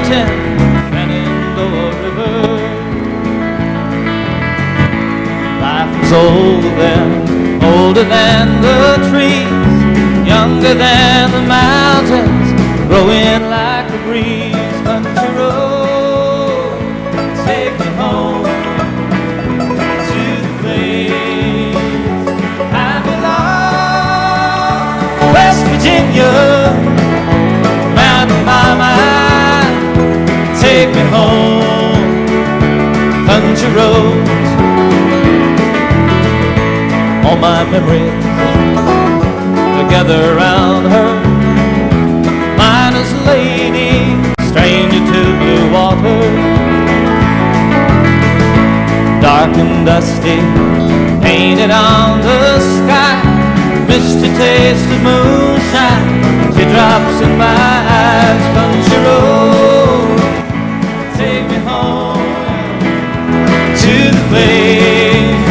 mountain, Shenandoah River. Life is older than the trees, younger than the mountains, growing like a breeze. Country road, take me home to the place I belong. West Virginia, Mountain Mama, take me home. Country roads, all my memories together around her. Miner's lady, stranger to blue water. Dark and dusty, painted on the sky. Misty taste of moonshine, teardrops in my eyes. Country road, take me home to the place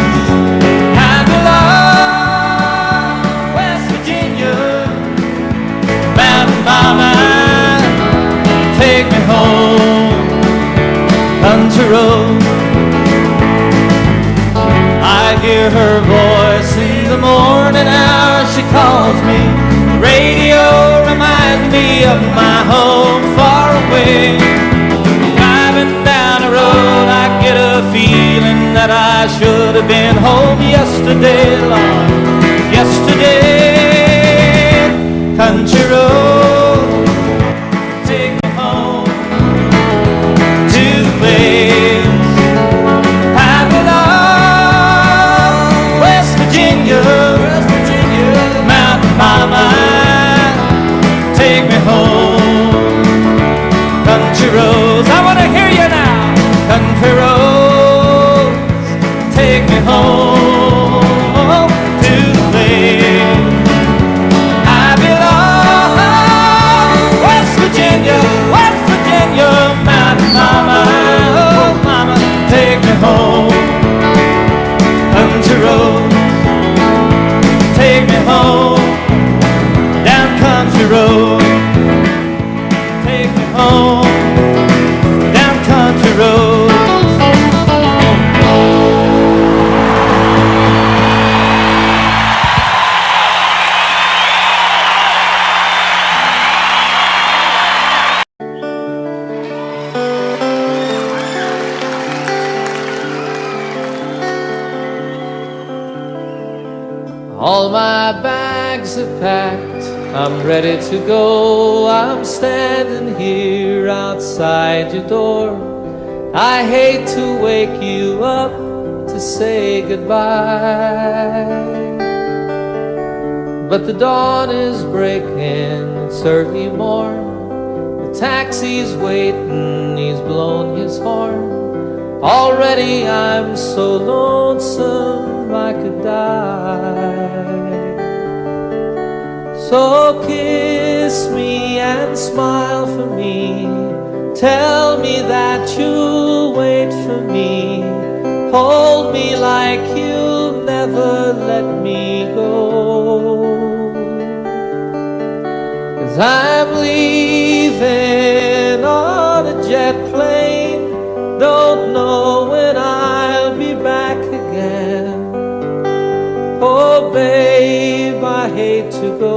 I belong. West Virginia, Mountain Mama, take me home. Country road, I hear her voice in the morning hour. She calls me. The radio reminds me of my home far away. Driving down the road, I get a feeling that I should have been home yesterday, Lord, yesterday. Country road, take me home to the place I belong. West Virginia, Mountain Mama, take me home. Country roads, I want to hear you now. Country roads, take me home to the place I belong. West Virginia, Mountain Mama, oh Mama, take me home. Country roads, take me home. Down country road, take me home. Down country road. All my bags are packed, I'm ready to go. I'm standing here outside your door. I hate to wake you up to say goodbye, but the dawn is breaking, it's early morn. The taxi's waiting, he's blown his horn. Already I'm so lonesome I could die. So kiss me and smile for me. Tell me that you'll wait for me. Hold me like you'll never let me go. 'Cause I'm leaving on a jet plane. Don't know when I'll be back again. Oh babe, I hate to go.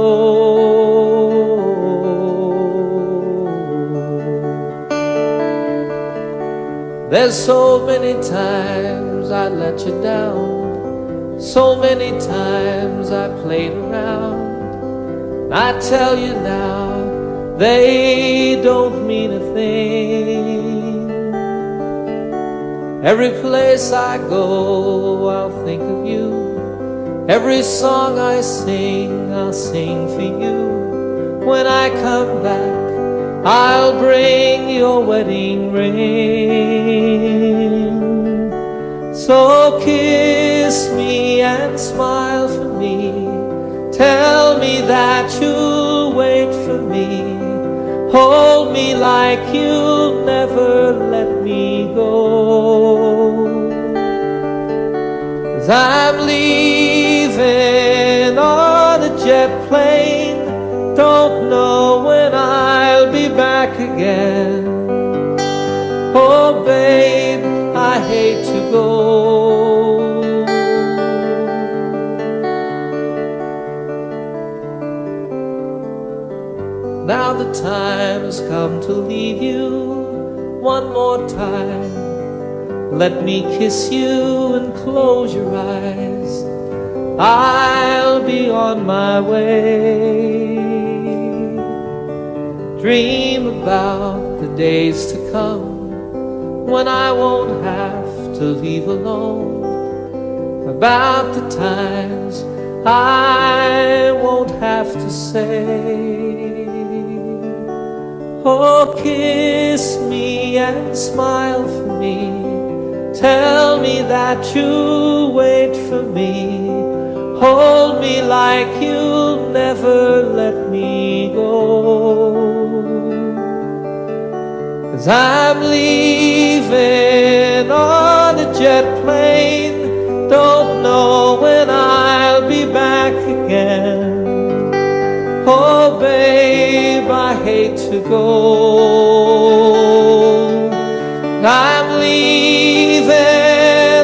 There's so many times I let you down, so many times I played around. I tell you now, they don't mean a thing. Every place I go, I'll think of you. Every song I sing, I'll sing for you. When I come back, I'll bring your wedding ring. So kiss me and smile for me. Tell me that you'll wait for me. Hold me like you'll never let me go. 'Cause I'm leaving on a jet plane. Don't know when I'll be back again. Oh, babe, I hate to go. Now the time has come to leave you one more time. Let me kiss you and close your eyes. I'll be on my way. Dream about the days to come when I won't have to leave alone. About the times I won't have to say, oh, kiss me and smile for me. Tell me that you'll wait for me. Hold me like you'll never let me go. 'Cause I'm leaving on a jet plane. Don't know when I'll be back again. Oh, babe, I hate to go. I'm leaving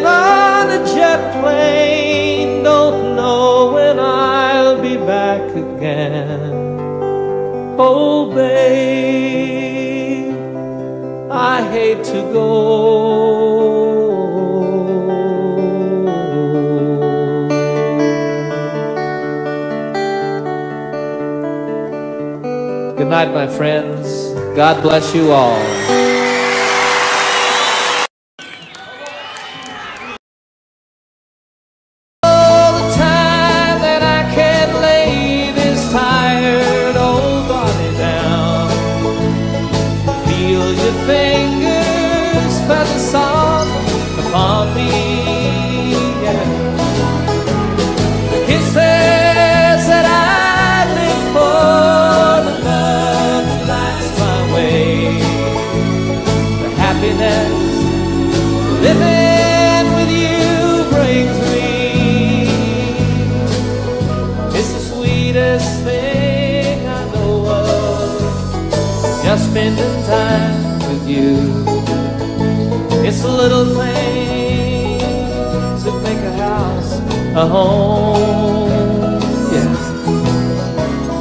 on a jet plane. Don't know when I'll be back again. Oh, babe, I hate to go. Good night, my friends. God bless you all. Fingers fell the song upon me, yeah. The kisses that I live for, the love that lights my way, the happiness living with you brings me. It's the sweetest thing I know of, just spending time with you. It's the little things that make a house a home, yeah.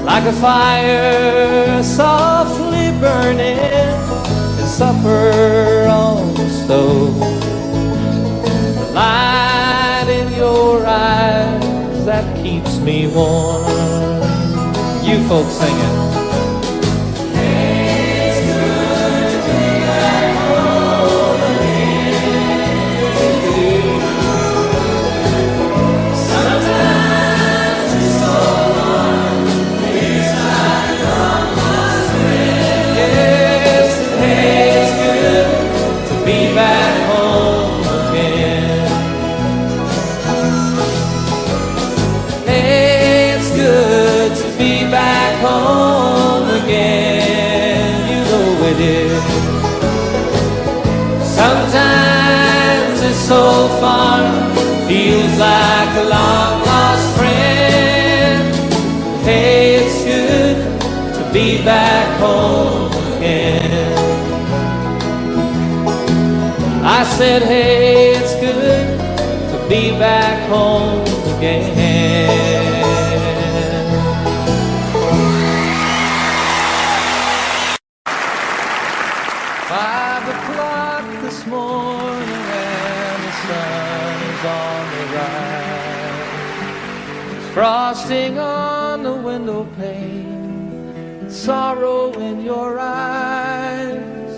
Like a fire softly burning and supper on the stove. The light in your eyes that keeps me warm. You folks sing it. Home again, you know it is. Sometimes it's so far, feels like a long lost friend. Hey, it's good to be back home again. I said, hey, it's good to be back home again. 5 o'clock this morning and the sun is on the rise. There's frosting on the window pane, sorrow in your eyes.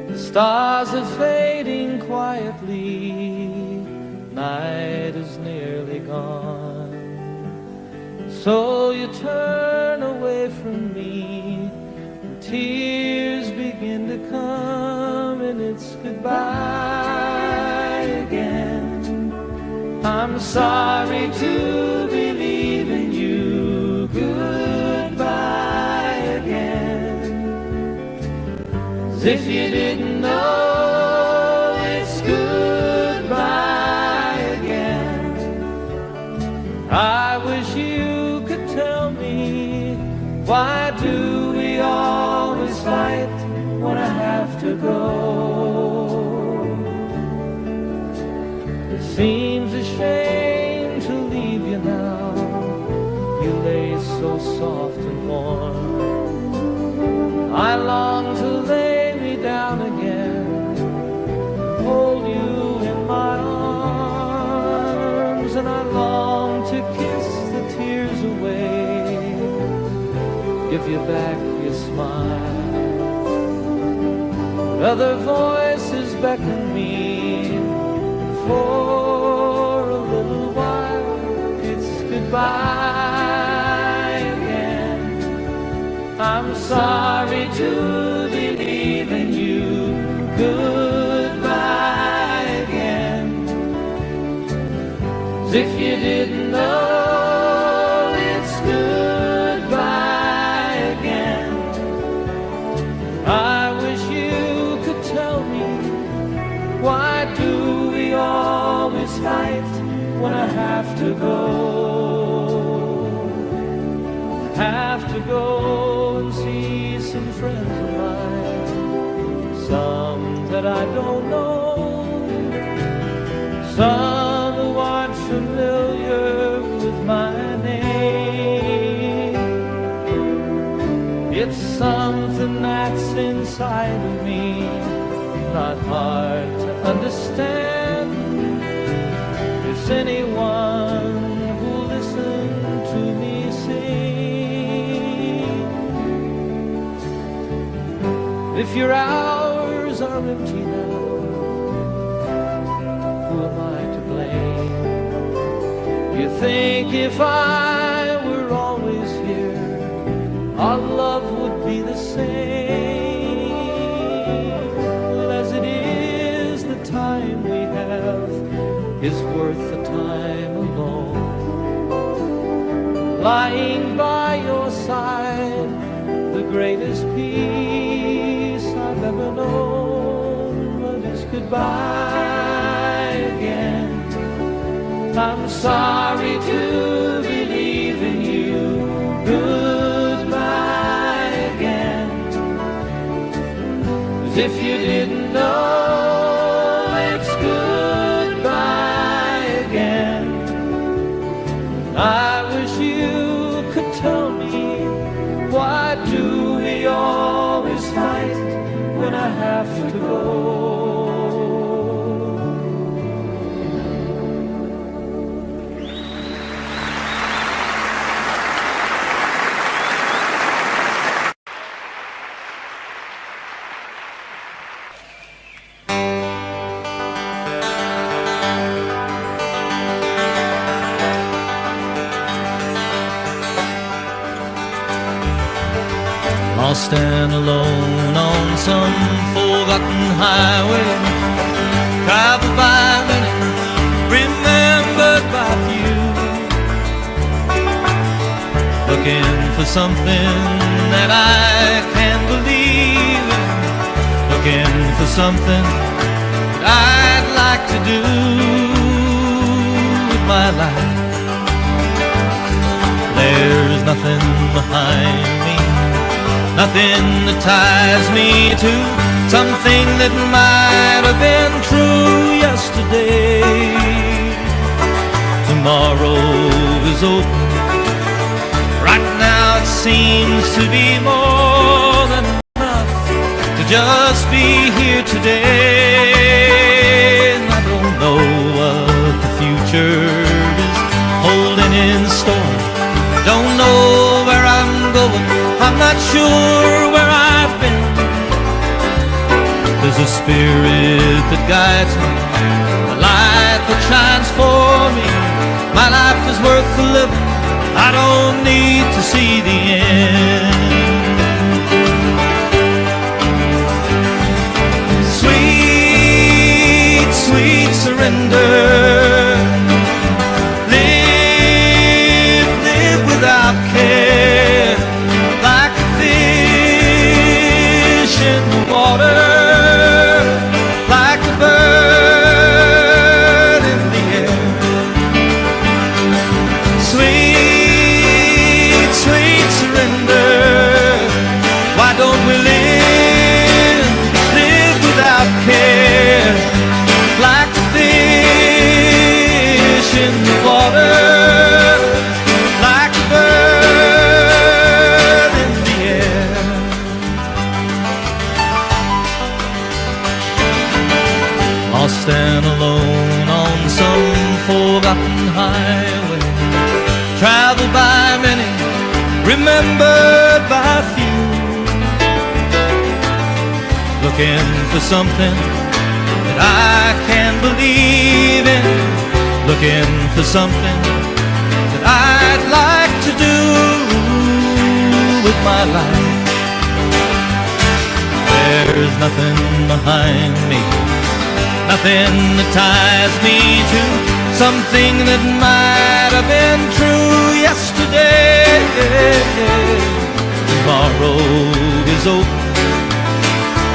The stars are fading quietly, night is nearly gone. So you turn away from me, tears begin to come, and it's goodbye again. I'm sorry to be leaving you, goodbye again. As if you didn't know, it's goodbye again. I wish you could tell me, why do we always fight when I have to go? Seems a shame to leave you now. You lay so soft and warm. I long to lay me down again, hold you in my arms, and I long to kiss the tears away, give you back your smile. But other voices beckon me for a little while. It's goodbye again. I'm sorry to believe in you. Goodbye again. As if you didn't know, it's goodbye again. I wish you could tell me, why do we always fight when I have to go? I have to go and see some friends of mine, some that I don't know, some who aren't familiar with my name. It's something that's inside of me, not hard to understand. Is anyone who'll listen to me sing? If your hours are empty now, who am I to blame? You think if I were always here, our love would be the same. Well, as it is, the time we have is worth the time alone. Lying by your side, the greatest peace I've ever known. But it's goodbye again. I'm sorry to believe in you. Goodbye again. As if you didn't know, it's goodbye again. I wish you could tell me, why do we always fight when I have to go? Lost and alone on some forgotten highway, traveled by many, remembered by few, looking for something that I can't believe in, looking for something that I'd like to do with my life. There's nothing behind me, nothing that ties me to something that might have been true yesterday. Tomorrow is open. Right now it seems to be more than enough to just be here today. And I don't know what the future is holding in store. Don't know where I'm going, I'm not sure where I've been. There's a spirit that guides me, a light that shines for me. My life is worth the living, I don't need to see the end. Sweet, sweet surrender. Live without care, like a fish in the water, like a bird in the air. Sweet, sweet surrender. lost and alone on some forgotten highway, traveled by many, remembered by few, looking for something that I can believe in, looking for something that I'd like to do with my life. There's nothing behind me, nothing that ties me to something that might have been true yesterday. Tomorrow is open.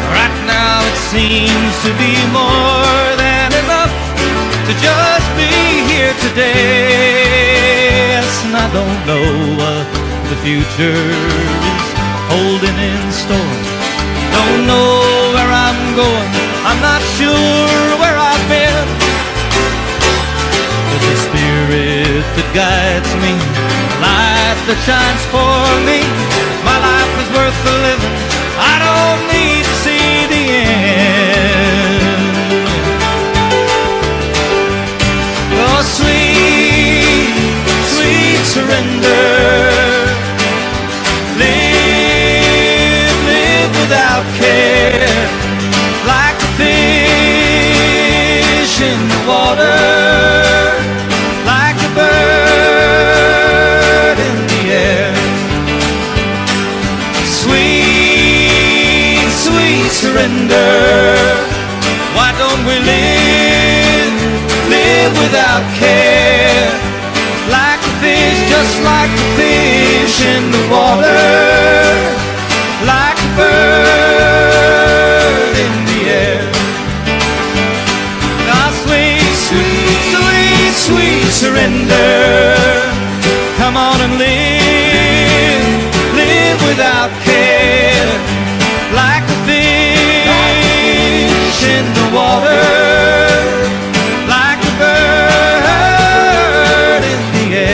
Right now it seems to be more than enough to just be here today. Yes, and I don't know what the future is holding in store. Don't know where I'm going, I'm not sure where I've been. There's a spirit that guides me, a light that shines for me. My life is worth the living, I don't need to see the end. Oh, sweet, sweet surrender. Without care, like a fish in the water, like a bird in the air. Sweet, sweet surrender. Why don't we live without care, like a fish, just like a fish in the water, like a bird in the air. Now sweet, sweet, sweet, sweet surrender. Come on and live without care, like a fish in the water, like a bird in the air.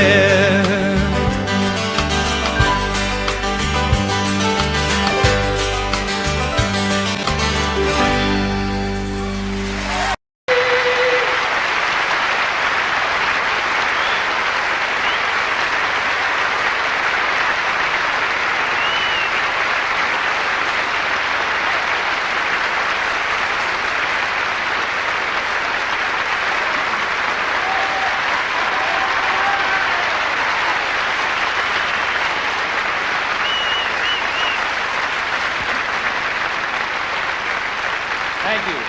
Thank you.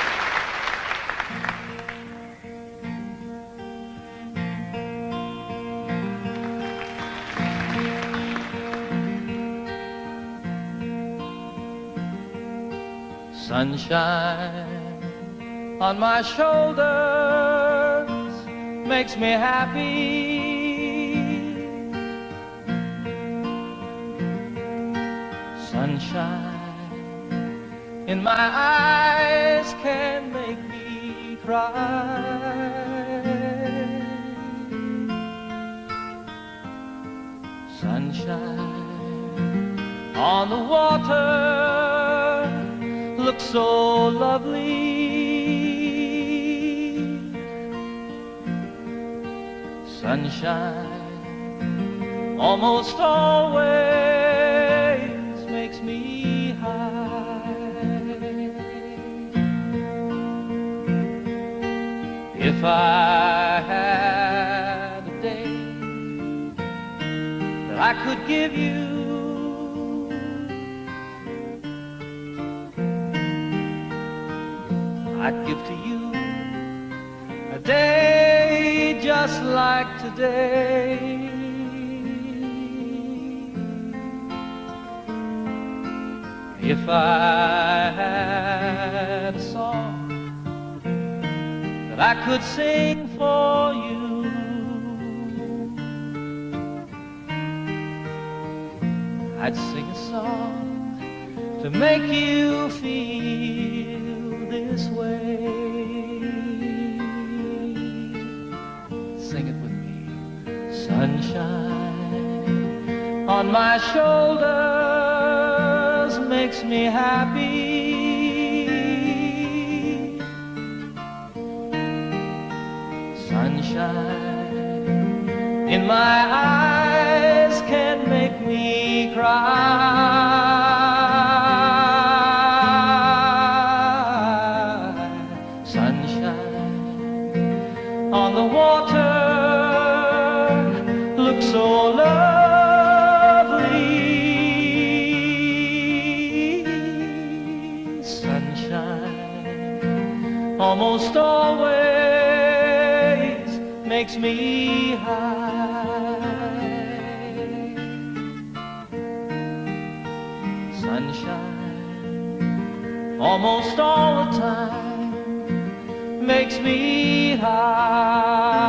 Sunshine on my shoulders makes me happy. Sunshine in my eyes can make me cry. Sunshine on the water looks so lovely. Sunshine almost always makes me high. If I had a day that I could give you, I'd give to you a day just like today. If I had a song that I could sing for you, I'd sing a song to make you feel this way. Sing it with me. Sunshine on my shoulders makes me happy. in my eyes can make me cry. Sunshine on the water looks so lovely. Sunshine almost always makes me high. Sunshine almost all the time makes me high.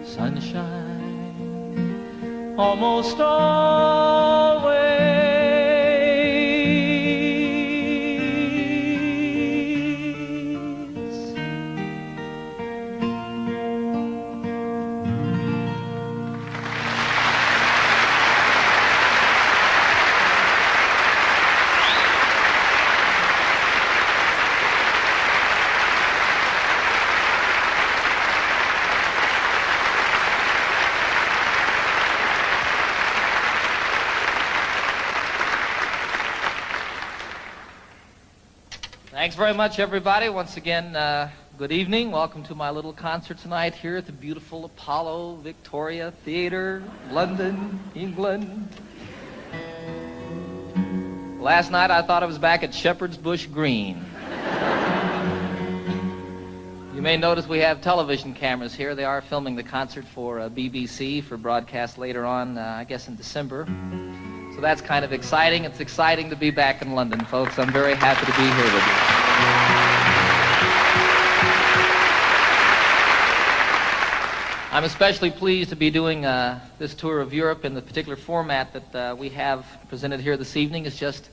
Sunshine almost always. Thanks very much, everybody. Once again, good evening. Welcome to my little concert tonight here at the beautiful Apollo Victoria Theatre, London, England. Last night I thought I was back at Shepherd's Bush Green. You may notice we have television cameras here. They are filming the concert for BBC for broadcast later on, I guess in December. So that's kind of exciting. It's exciting to be back in London, folks. I'm very happy to be here with you. I'm especially pleased to be doing this tour of Europe in the particular format that we have presented here this evening. It's just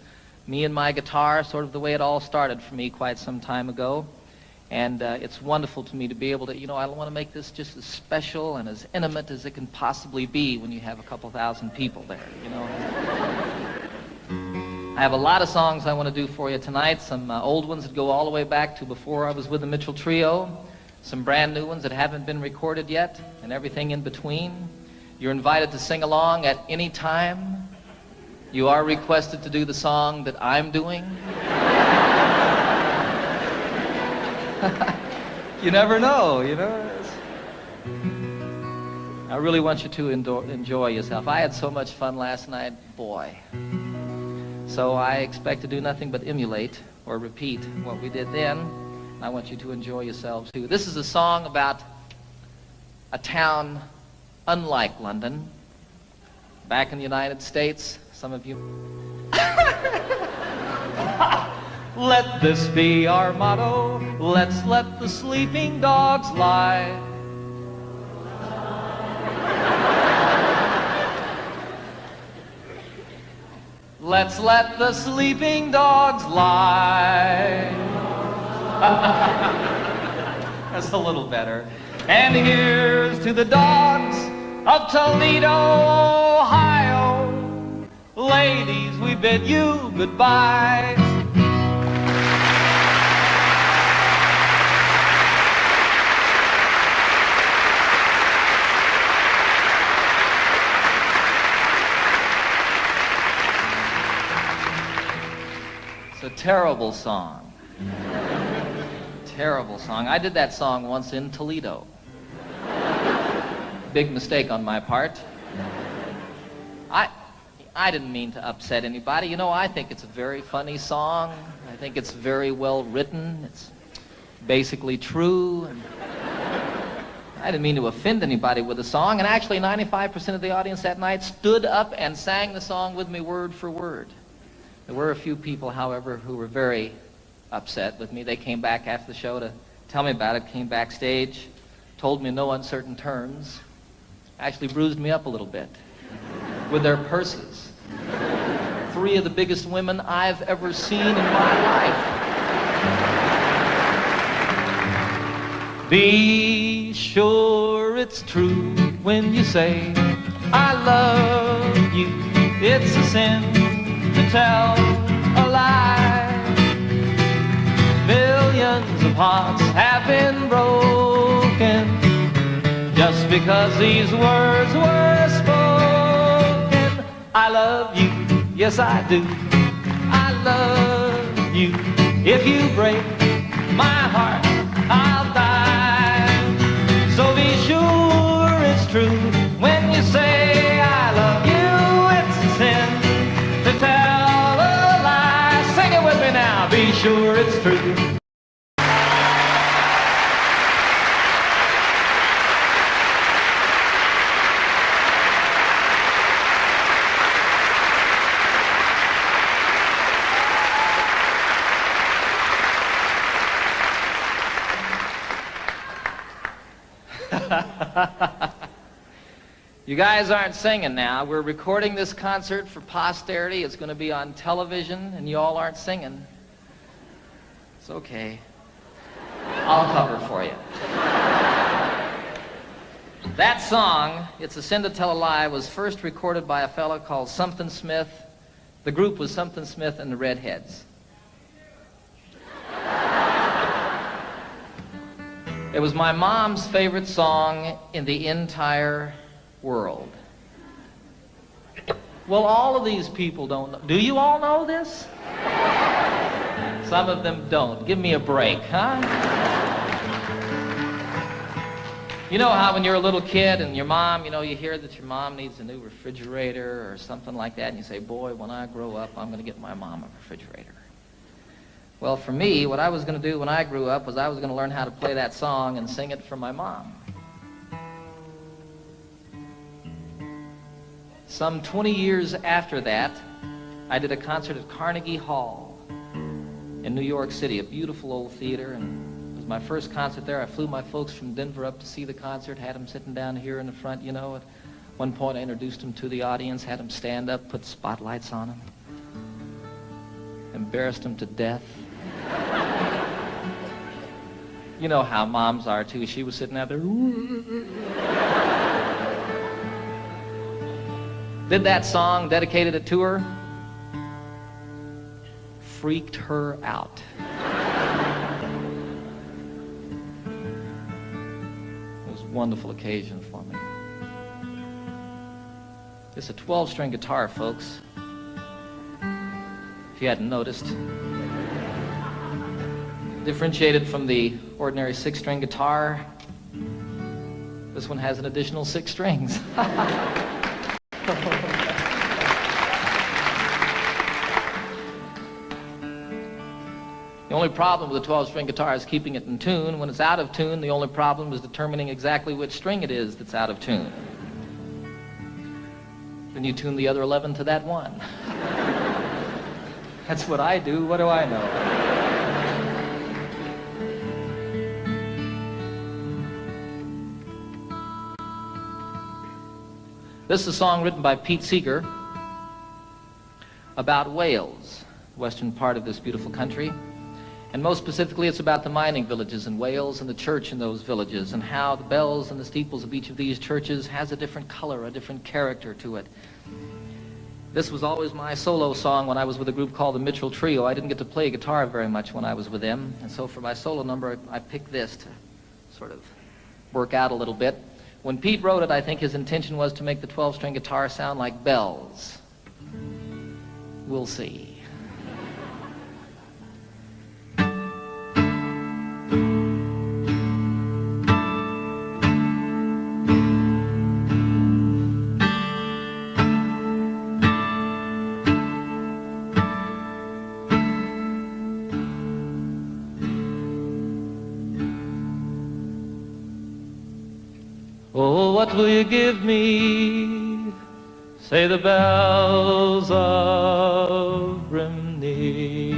me and my guitar, sort of the way it all started for me quite some time ago. And it's wonderful to me to be able to, I want to make this just as special and as intimate as it can possibly be when you have a couple thousand people there, I have a lot of songs I want to do for you tonight, some old ones that go all the way back to before I was with the Mitchell Trio, some brand new ones that haven't been recorded yet, and everything in between. You're invited to sing along at any time. You are requested to do the song that I'm doing. You never know, I really want you to enjoy yourself. I had so much fun last night, boy. So I expect to do nothing but emulate or repeat what we did then. I want you to enjoy yourselves too. This is a song about a town unlike London. Back in the United States, some of you... Let this be our motto. Let's let the sleeping dogs lie. Let's let the sleeping dogs lie. That's a little better. And here's to the dogs of Toledo, Ohio. Ladies, we bid you goodbye. It's a terrible song. Terrible song. I did that song once in Toledo. Big mistake on my part. I didn't mean to upset anybody. I think it's a very funny song. I think it's very well written. It's basically true. And I didn't mean to offend anybody with the song. And actually, 95% of the audience that night stood up and sang the song with me word for word. There were a few people, however, who were very upset with me. They came back after the show to tell me about it, came backstage, told me in no uncertain terms, actually bruised me up a little bit with their purses. 3 of the biggest women I've ever seen in my life. Be sure it's true when you say, I love you. It's a sin to tell a lie. Millions of hearts have been broken. because these words were spoken. I love you, yes I do. I love you. If you break my heart, I'll die. So be sure it's true when you say I love you. It's a sin to tell a lie. Sing it with me now. Be sure it's true. You guys aren't singing now. We're recording this concert for posterity. It's going to be on television, and you all aren't singing. It's okay. I'll cover for you. That song, It's a Sin to Tell a Lie, was first recorded by a fellow called Something Smith. The group was Something Smith and the Redheads. It was my mom's favorite song in the entire world. Well, all of these people don't know. Do you all know this? Some of them don't. Give me a break, huh? You know how when you're a little kid and your mom, you hear that your mom needs a new refrigerator or something like that, and you say, boy, when I grow up, I'm going to get my mom a refrigerator. Well, for me, what I was going to do when I grew up was I was going to learn how to play that song and sing it for my mom. Some 20 years after that, I did a concert at Carnegie Hall in New York City, a beautiful old theater, and it was my first concert there. I flew my folks from Denver up to see the concert, had them sitting down here in the front, At one point, I introduced them to the audience, had them stand up, put spotlights on them, embarrassed them to death. You know how moms are, too. She was sitting out there. Did that song, dedicated it to her. Freaked her out. It was a wonderful occasion for me. It's a 12-string guitar, folks. If you hadn't noticed. Differentiated from the ordinary 6-string guitar, this one has an additional 6 strings. The only problem with a 12-string guitar is keeping it in tune. When it's out of tune, the only problem is determining exactly which string it is that's out of tune. Then you tune the other 11 to that one. That's what I do. What do I know? This is a song written by Pete Seeger about Wales, the western part of this beautiful country. And most specifically, it's about the mining villages in Wales and the church in those villages and how the bells and the steeples of each of these churches has a different color, a different character to it. This was always my solo song when I was with a group called the Mitchell Trio. I didn't get to play guitar very much when I was with them. And so for my solo number, I picked this to sort of work out a little bit. When Pete wrote it, I think his intention was to make the 12-string guitar sound like bells. We'll see. Oh, what will you give me? Say the bells of Brimney.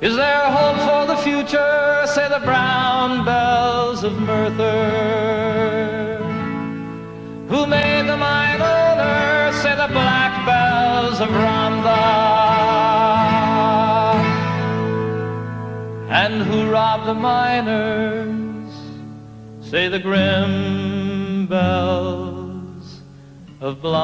Is there hope for the future? Say the brown bells of Merthyr. Who made the mine owner? Say the black bells of Rhondda. And who robbed the miners? Say the grim bells of Blyna.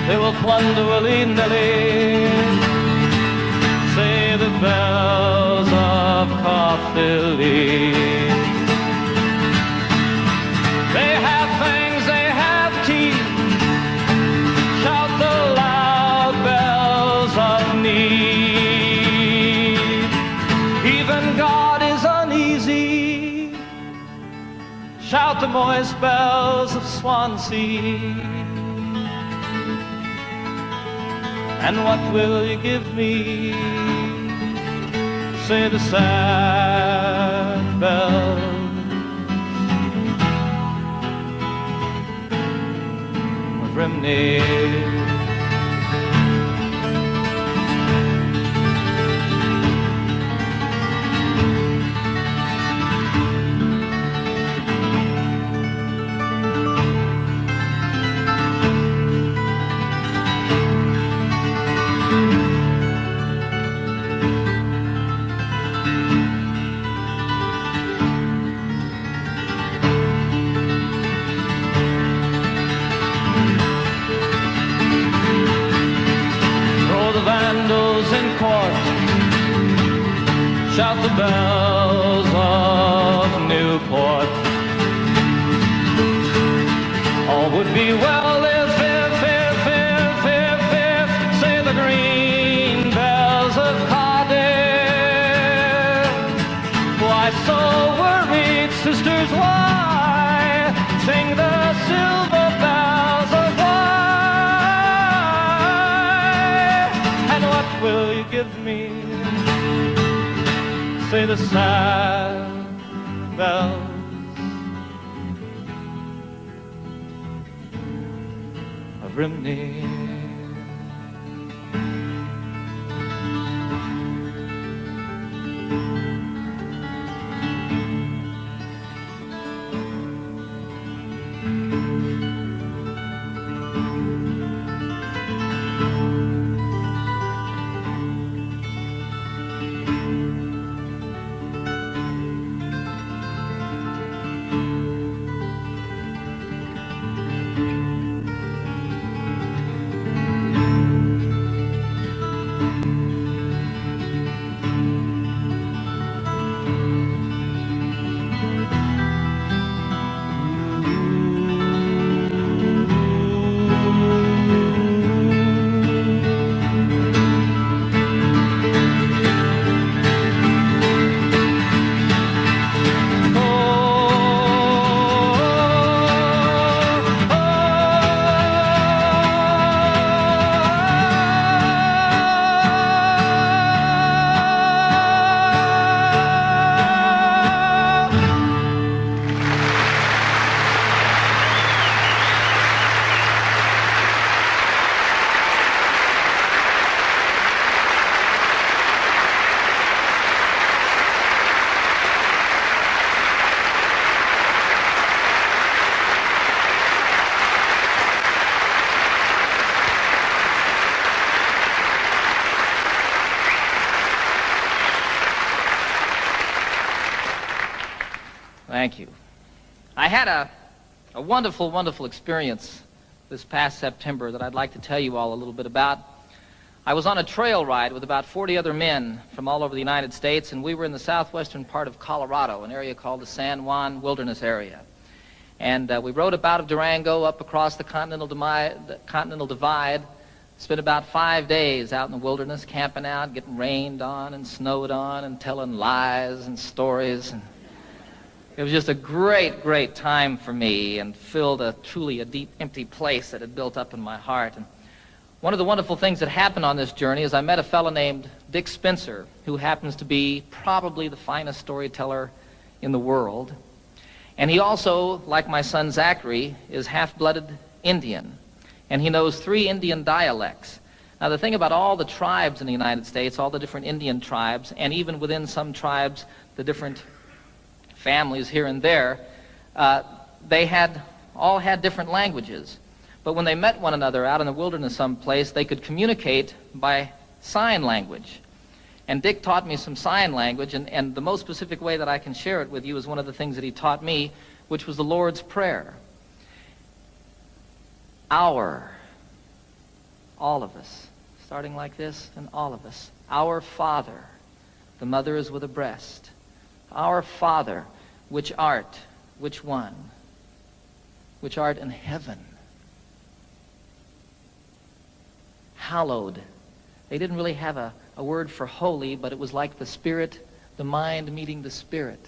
They will plunder willy-nilly, say the bells of Caerphilly. They have fangs, they have teeth, shout the loud bells of need. Even God is uneasy, shout the moist bells of Swansea. And what will you give me? Say the sad bells of Rimney. In court, shout the bells of Newport. All would be well if, say the green bells of Cardiff. Why so worried, sisters, why sing the silver bells of will you give me? Say the sad bells of Rimney. Thank you. I had a wonderful, wonderful experience this past September that I'd like to tell you all a little bit about. I was on a trail ride with about 40 other men from all over the United States, and we were in the southwestern part of Colorado, an area called the San Juan Wilderness area. And we rode up out of Durango up across the Continental Divide, spent about 5 days out in the wilderness, camping out, getting rained on and snowed on and telling lies and stories. And it was just a great, great time for me and filled truly a deep, empty place that had built up in my heart. And one of the wonderful things that happened on this journey is I met a fellow named Dick Spencer, who happens to be probably the finest storyteller in the world. And he also, like my son Zachary, is half-blooded Indian. and he knows 3 Indian dialects. Now, the thing about all the tribes in the United States, all the different Indian tribes, and even within some tribes, the different families here and there, they all had different languages. But when they met one another out in the wilderness someplace, they could communicate by sign language. And Dick taught me some sign language, and the most specific way that I can share it with you is one of the things that he taught me, which was the Lord's Prayer. Our, all of us, starting like this, and all of us. Our Father, the mother is with a breast. Our Father, which art, which one? Which art in heaven. Hallowed. They didn't really have a word for holy, but it was like the Spirit, the mind meeting the Spirit.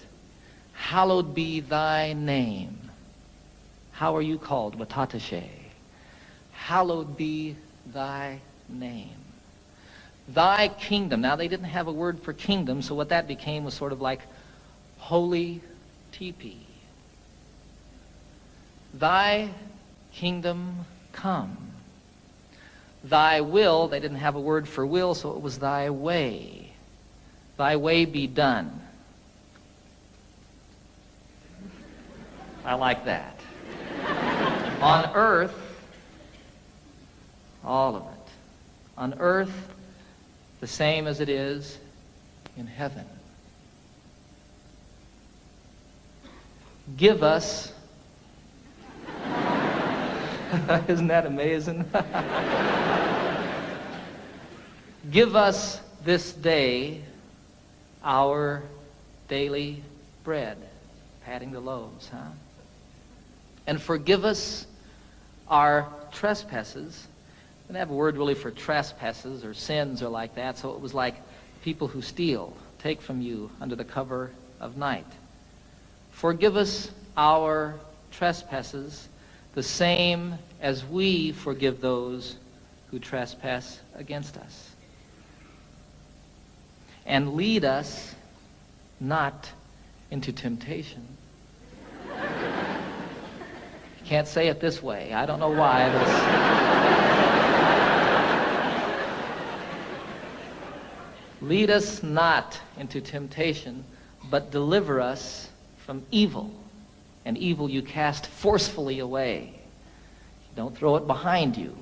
Hallowed be thy name. How are you called? Watatashe. Hallowed be thy name. Thy kingdom. Now, they didn't have a word for kingdom, so what that became was sort of like holy teepee. Thy kingdom come. Thy will, they didn't have a word for will, so it was thy way. Thy way be done. I like that. On earth, all of it. On earth, the same as it is in heaven. Give us, isn't that amazing? Give us this day our daily bread. Patting the loaves, huh? And forgive us our trespasses. We didn't have a word really for trespasses or sins or like that, so it was like people who steal, take from you under the cover of night. Forgive us our trespasses, the same as we forgive those who trespass against us. And lead us not into temptation. You can't say it this way. I don't know why. Lead us not into temptation, but deliver us from evil. And evil you cast forcefully away. Don't throw it behind you.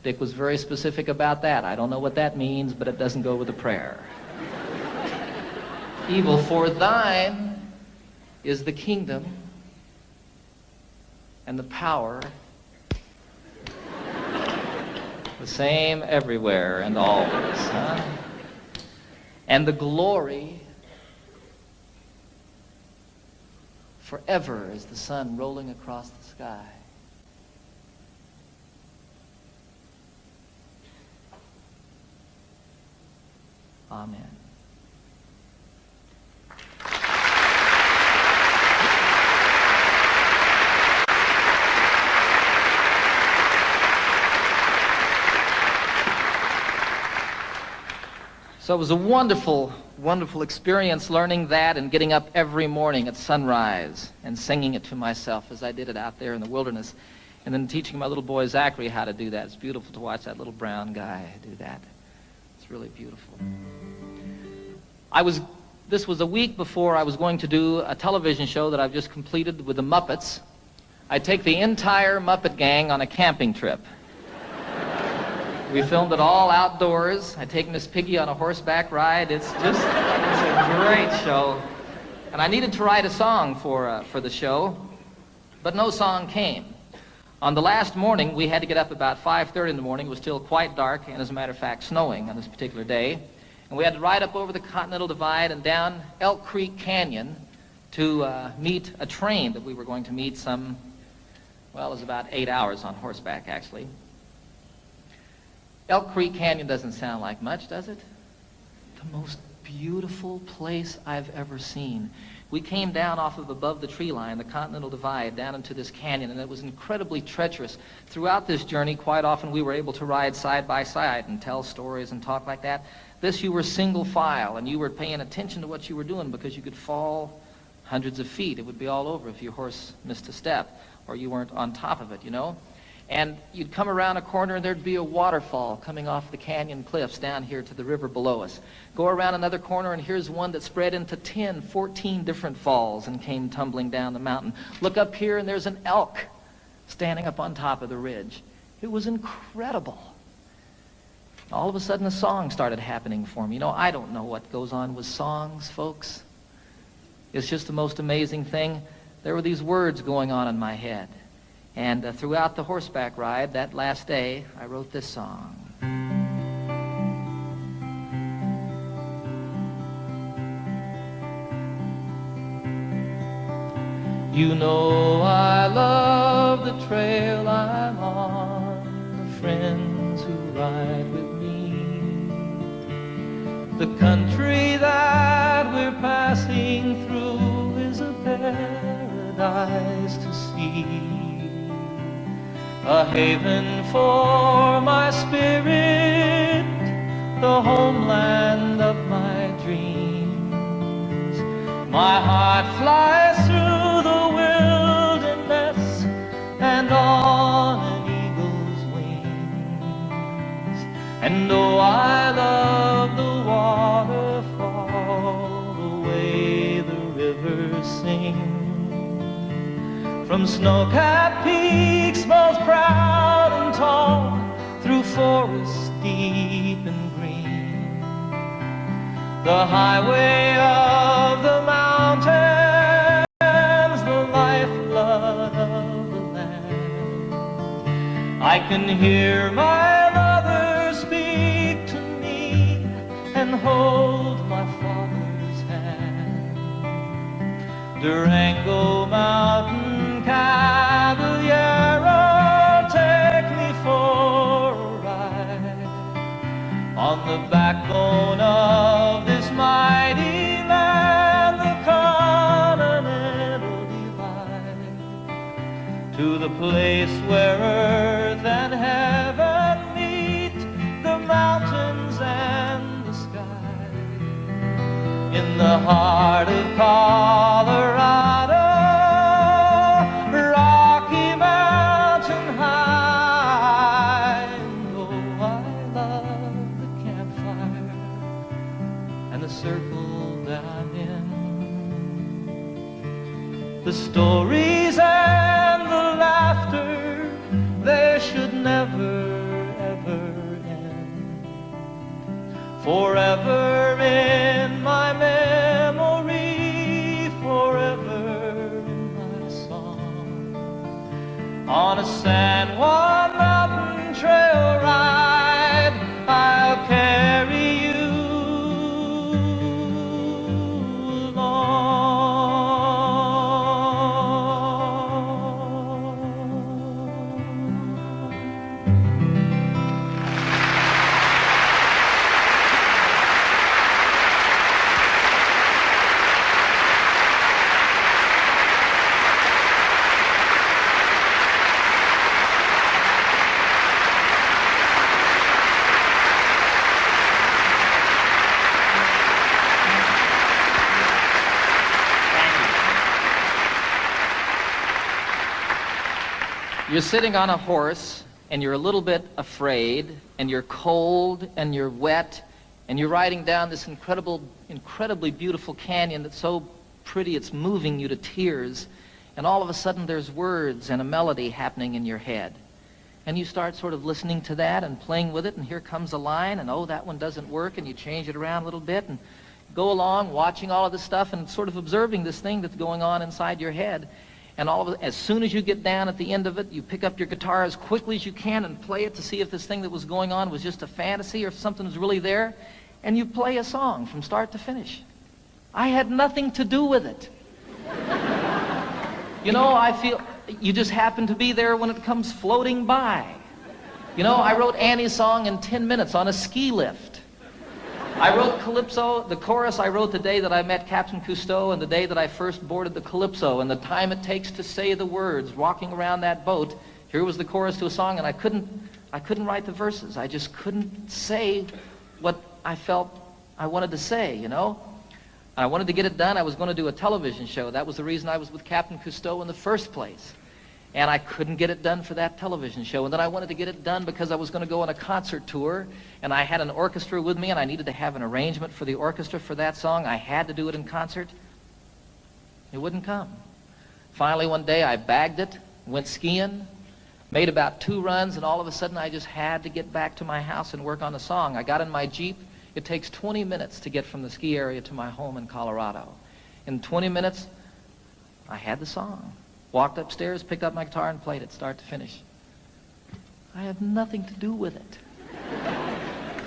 Dick was very specific about that. I don't know what that means, but it doesn't go with the prayer. Evil, for thine is the kingdom and the power, the same everywhere and always, huh? And the glory forever as the sun rolling across the sky. Amen. So it was a wonderful, wonderful experience learning that and getting up every morning at sunrise and singing it to myself as I did it out there in the wilderness, and then teaching my little boy Zachary how to do that. It's beautiful to watch that little brown guy do that. It's really beautiful. This was a week before I was going to do a television show that I've just completed with the Muppets. I take the entire Muppet gang on a camping trip. We filmed it all outdoors. I take Miss Piggy on a horseback ride. It's a great show. And I needed to write a song for the show, but no song came. On the last morning, we had to get up about 5:30 in the morning. It was still quite dark, and as a matter of fact, snowing on this particular day. And we had to ride up over the Continental Divide and down Elk Creek Canyon to meet a train that we were going to meet it was about 8 hours on horseback, actually. Elk Creek Canyon doesn't sound like much, does it? The most beautiful place I've ever seen. We came down off of above the tree line, the Continental Divide, down into this canyon, and it was incredibly treacherous. Throughout this journey, quite often we were able to ride side by side and tell stories and talk like that. This, you were single file, and you were paying attention to what you were doing because you could fall hundreds of feet. It would be all over if your horse missed a step or you weren't on top of it, you know. And you'd come around a corner and there'd be a waterfall coming off the canyon cliffs down here to the river below us. Go around another corner and here's one that spread into 10, 14 different falls and came tumbling down the mountain. Look up here and there's an elk standing up on top of the ridge. It was incredible. All of a sudden a song started happening for me. You know, I don't know what goes on with songs, folks. It's just the most amazing thing. There were these words going on in my head. And throughout the horseback ride, that last day, I wrote this song. You know I love the trail I'm on, the friends who ride with me, the country that we're passing through is a paradise to see. A haven for my spirit, the homeland of my dreams. My heart flies through the wilderness and on an eagle's wings. And though I love the waterfall, the way the rivers sing, from snow-capped peaks most proud and tall, through forests deep and green, the highway of the mountains, the lifeblood of the land. I can hear my mother speak to me and hold my father's hand. Durango Mountain Caballero, take me for a ride on the backbone of this mighty land, the Continental Divide, to the place where earth and heaven meet, the mountains and the sky, in the heart of Colorado. The stories and the laughter, they should never, ever end. Forever in my memory, forever in my song. On a San Juan mountain trail ride, I'll carry you along. You're sitting on a horse, and you're a little bit afraid, and you're cold, and you're wet, and you're riding down this incredibly beautiful canyon that's so pretty it's moving you to tears, and all of a sudden there's words and a melody happening in your head. And you start sort of listening to that and playing with it, and here comes a line, and oh, that one doesn't work, and you change it around a little bit, and go along watching all of this stuff and sort of observing this thing that's going on inside your head. And all of it, as soon as you get down at the end of it, you pick up your guitar as quickly as you can and play it to see if this thing that was going on was just a fantasy or if something was really there. And you play a song from start to finish. I had nothing to do with it. You know, I feel you just happen to be there when it comes floating by. You know, I wrote Annie's song in 10 minutes on a ski lift. I wrote Calypso, the chorus I wrote the day that I met Captain Cousteau and the day that I first boarded the Calypso, and the time it takes to say the words walking around that boat. Here was the chorus to a song, and I couldn't write the verses. I just couldn't say what I felt I wanted to say, you know. I wanted to get it done. I was going to do a television show. That was the reason I was with Captain Cousteau in the first place. And I couldn't get it done for that television show. And then I wanted to get it done because I was going to go on a concert tour, and I had an orchestra with me, and I needed to have an arrangement for the orchestra for that song. I had to do it in concert. It wouldn't come. Finally, one day, I bagged it, went skiing, made about 2 runs, and all of a sudden, I just had to get back to my house and work on the song. I got in my Jeep. It takes 20 minutes to get from the ski area to my home in Colorado. In 20 minutes, I had the song. Walked upstairs, picked up my guitar, and played it start to finish. I have nothing to do with it.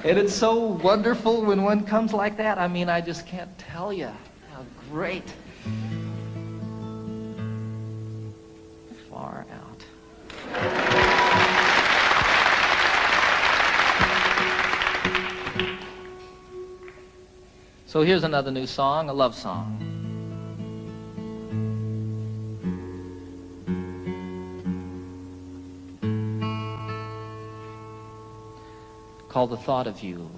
And it's so wonderful when one comes like that. I mean, I just can't tell you how great. Far out. So here's another new song, a love song. Called The Thought of You.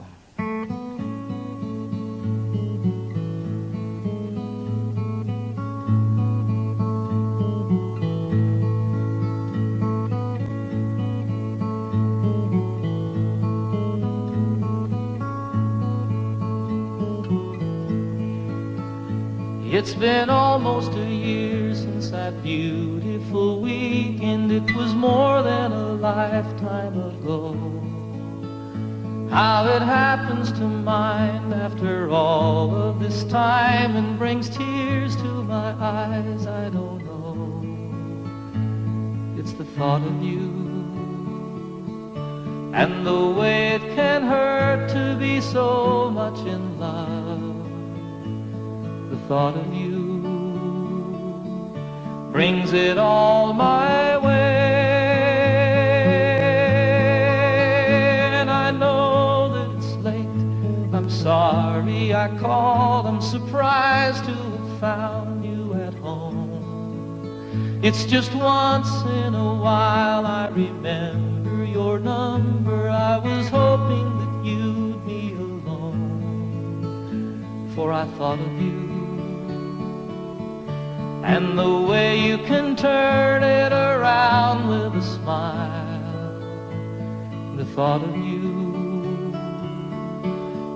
It's been almost a year since that beautiful weekend. It was more than a lifetime ago. How it happens to mind after all of this time and brings tears to my eyes, I don't know. It's the thought of you and the way it can hurt to be so much in love. The thought of you brings it all my way. Sorry I called, I'm surprised to have found you at home. It's just once in a while I remember your number. I was hoping that you'd be alone, for I thought of you and the way you can turn it around with a smile. The thought of you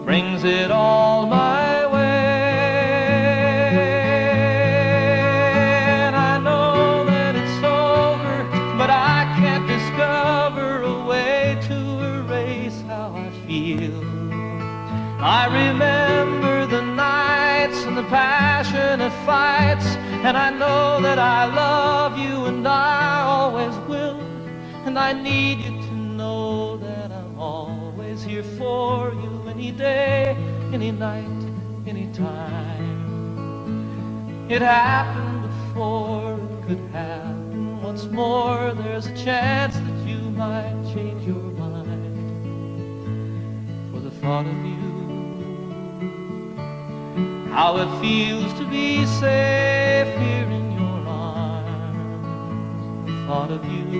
brings it all my way. And I know that it's over, but I can't discover a way to erase how I feel. I remember the nights and the passionate fights, and I know that I love you and I always will. And I need you to know that I'm always here for you. Any day, any night, any time. It happened before, it could happen once more. There's a chance that you might change your mind. For the thought of you, how it feels to be safe here in your arms. The thought of you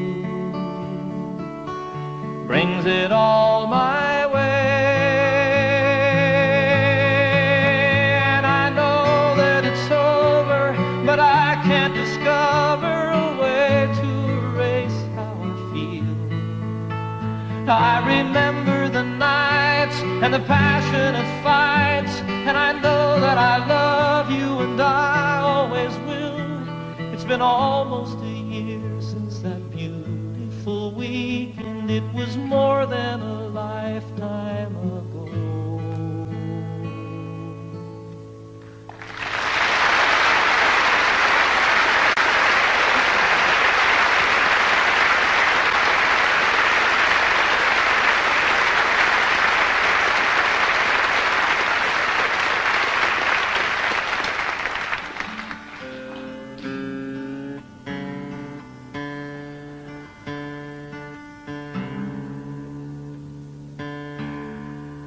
brings it all my way. But I can't discover a way to erase how I feel. I remember the nights and the passionate fights, and I know that I love you and I always will. It's been almost a year since that beautiful weekend. It was more than a lifetime ago.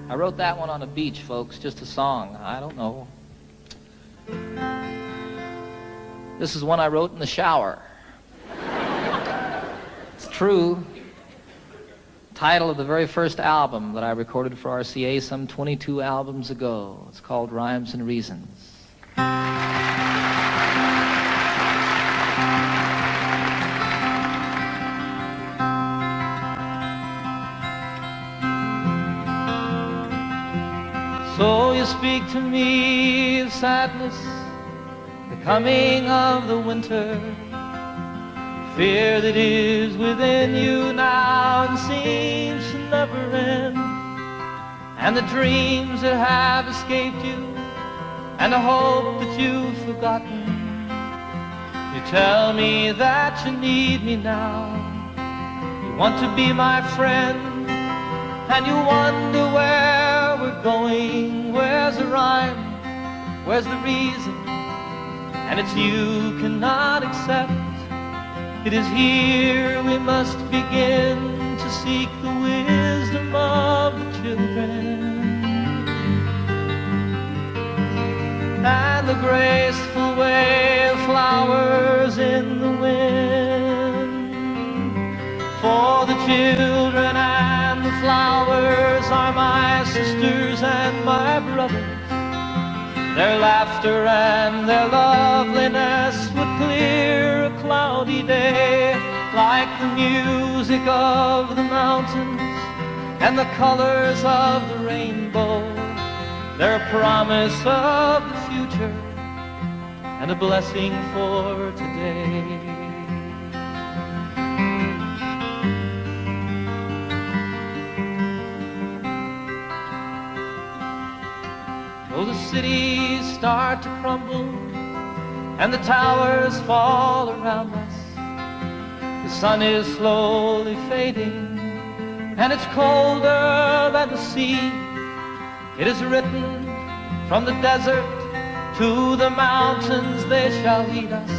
I wrote that one on a beach, folks, just a song. I don't know. This is one I wrote in the shower. It's true. Title of the very first album that I recorded for RCA some 22 albums ago. It's called Rhymes and Reasons. So you speak to me of sadness, the coming of the winter, fear that is within you now and seems to never end, and the dreams that have escaped you, and the hope that you've forgotten. You tell me that you need me now, you want to be my friend, and you wonder where we're going, where's the rhyme, where's the reason, and it's you cannot accept. It is here we must begin to seek the wisdom of the children, and the graceful way of flowers in the wind. For the children and the flowers are my sisters and my brothers. Their laughter and their loveliness would clear a cloudy day, like the music of the mountains and the colors of the rainbow. They're a promise of the future and a blessing for today. Though the cities start to crumble and the towers fall around us, the sun is slowly fading and it's colder than the sea. It is written, from the desert to the mountains they shall lead us.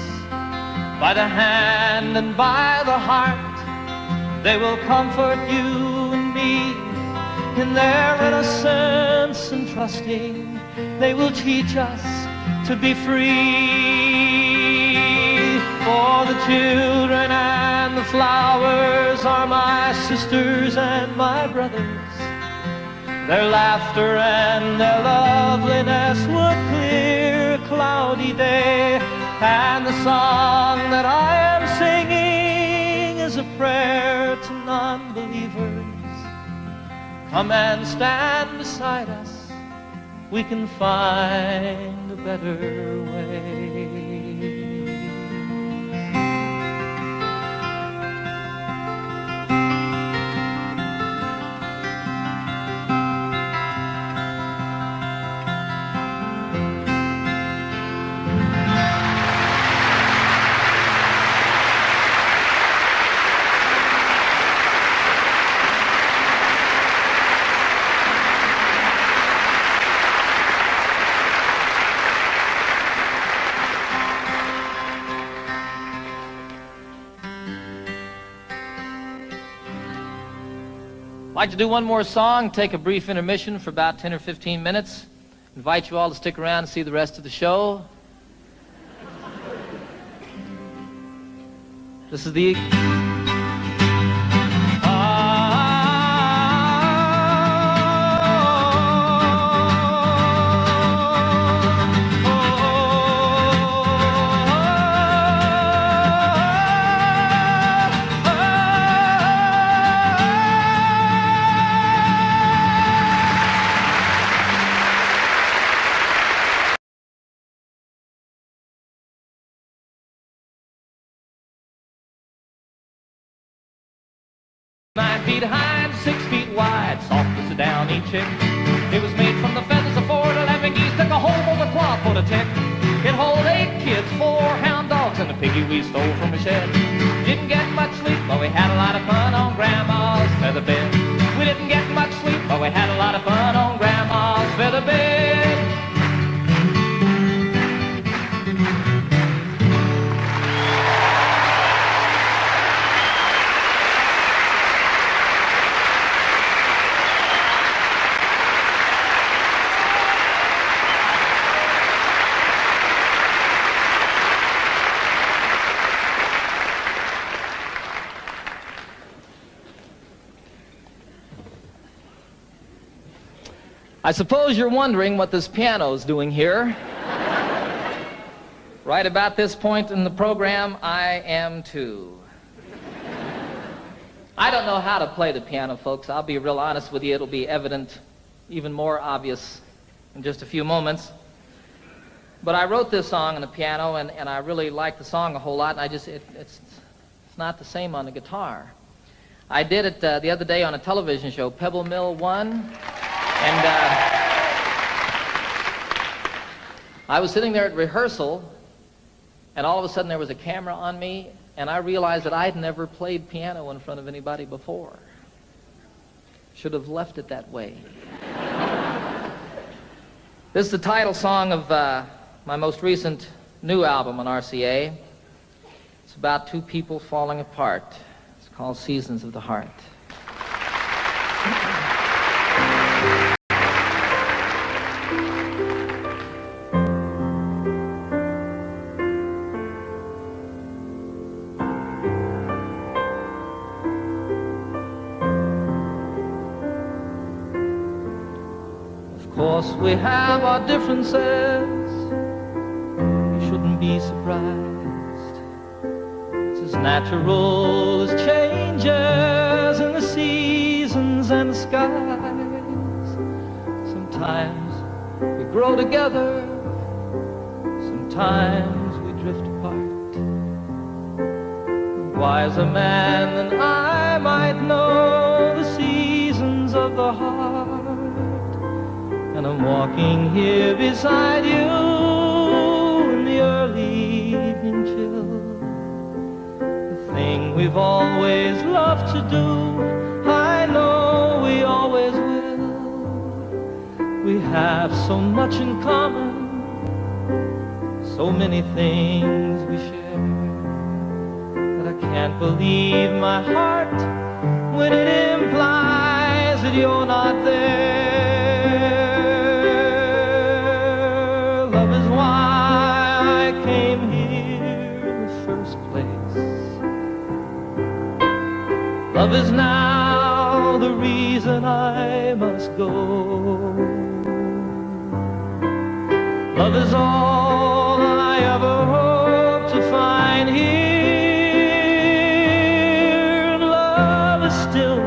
By the hand and by the heart they will comfort you and me. In their innocence and trusting they will teach us to be free. For the children and the flowers are my sisters and my brothers. Their laughter and their loveliness would clear a cloudy day, and the song that I am singing is a prayer to non-believers. Come and stand beside us, we can find a better way. I'd like to do one more song, take a brief intermission for about 10 or 15 minutes. Invite you all to stick around and see the rest of the show. This is the... feet high and 6 feet wide, soft as a downy chick. It was made from the feathers of 4 to 11 geese, took a whole bowl of cloth for the tick. It hold 8 kids, 4 hound dogs, and a piggy we stole from a shed. Didn't get much sleep, but we had a lot of fun on Grandma's feather bed. We didn't get much sleep, but we had a lot of fun on Grandma's feather bed. I suppose you're wondering what this piano's doing here. Right about this point in the program, I am too. I don't know how to play the piano, folks. I'll be real honest with you. It'll be evident, even more obvious in just a few moments. But I wrote this song on the piano, and I really like the song a whole lot, and it's not the same on the guitar. I did it the other day on a television show, Pebble Mill 1, and I was sitting there at rehearsal, and all of a sudden there was a camera on me, and I realized that I'd never played piano in front of anybody before. Should have left it that way. This is the title song of my most recent new album on RCA. It's about two people falling apart. It's called Seasons of the Heart. Of course we have our differences. You shouldn't be surprised. It's as natural as changes in the seasons and the skies. Sometimes we grow together, sometimes we drift apart. A wiser man than I might know the seasons of the heart. And I'm walking here beside you in the early evening chill. The thing we've always loved to do, I know we always will. We have so much in common, so many things we share, that I can't believe my heart when it implies that you're not there. Love is why I came here in the first place. Love is now the reason I must go. Love is all I ever hope to find here. And love is still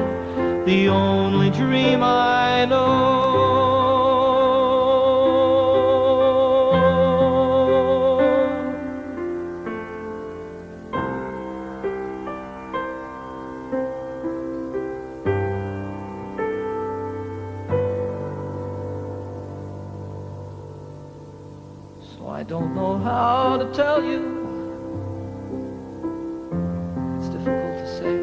the only dream I know. So I don't know how to tell you. It's difficult to say.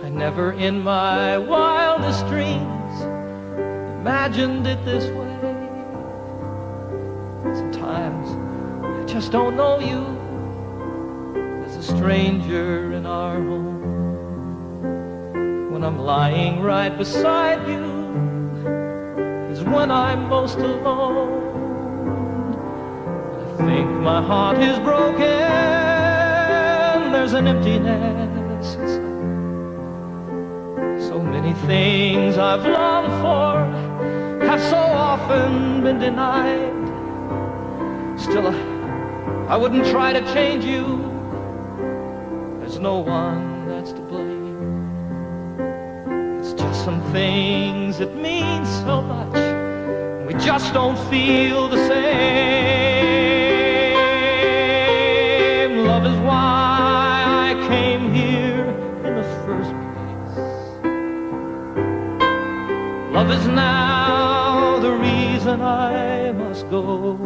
I never in my wildest dreams imagined it this way. Sometimes I just don't know you. There's a stranger in our home. When I'm lying right beside you is when I'm most alone. I think my heart is broken. There's an emptiness inside. So many things I've longed for have so often been denied. Still, I wouldn't try to change you. There's no one that's to blame. It's just some things that mean so much. We just don't feel the same. Love is why I came here in the first place. Love is now the reason I must go.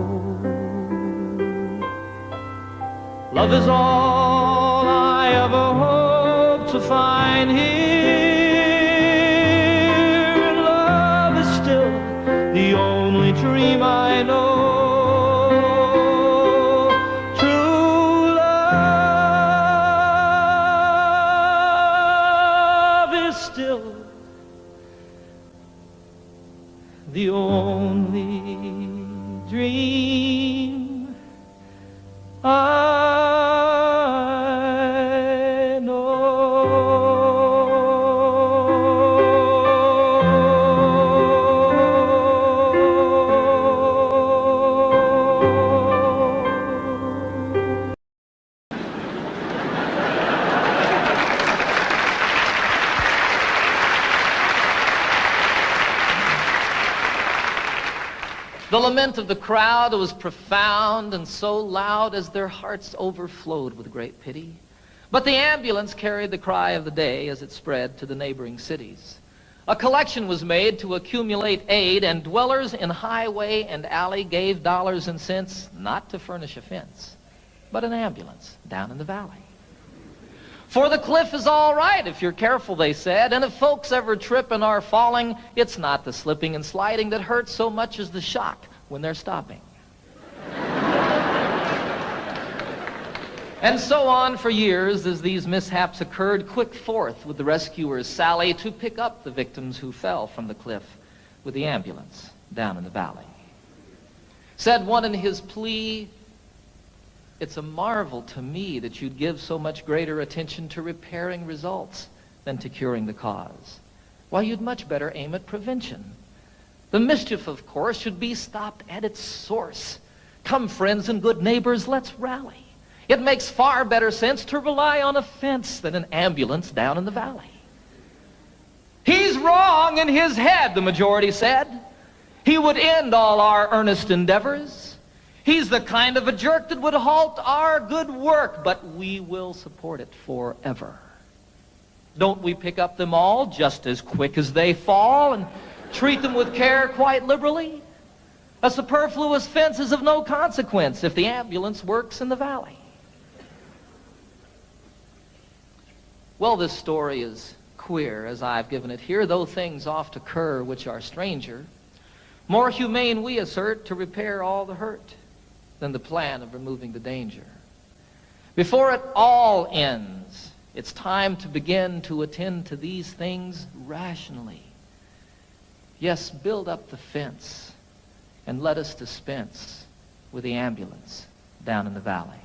Love is all I ever hope to find here. And love is still the only dream I know. True love is still the only dream I The lament of the crowd was profound and so loud as their hearts overflowed with great pity. But the ambulance carried the cry of the day as it spread to the neighboring cities. A collection was made to accumulate aid, and dwellers in highway and alley gave dollars and cents, not to furnish a fence, but an ambulance down in the valley. For the cliff is all right if you're careful, they said, and if folks ever trip and are falling, it's not the slipping and sliding that hurts so much as the shock when they're stopping. And so on for years as these mishaps occurred, quick forth with the rescuers sally to pick up the victims who fell from the cliff with the ambulance down in the valley. Said one in his plea, "It's a marvel to me that you'd give so much greater attention to repairing results than to curing the cause. Why, you'd much better aim at prevention. The mischief, of course, should be stopped at its source. Come, friends and good neighbors, let's rally. It makes far better sense to rely on a fence than an ambulance down in the valley." He's wrong in his head, the majority said. He would end all our earnest endeavors. He's the kind of a jerk that would halt our good work, but we will support it forever. Don't we pick up them all just as quick as they fall and treat them with care quite liberally? A superfluous fence is of no consequence if the ambulance works in the valley. Well, this story is queer as I've given it here, though things oft occur which are stranger. More humane, we assert, to repair all the hurt than the plan of removing the danger. Before it all ends, it's time to begin to attend to these things rationally. Yes, build up the fence and let us dispense with the ambulance down in the valley.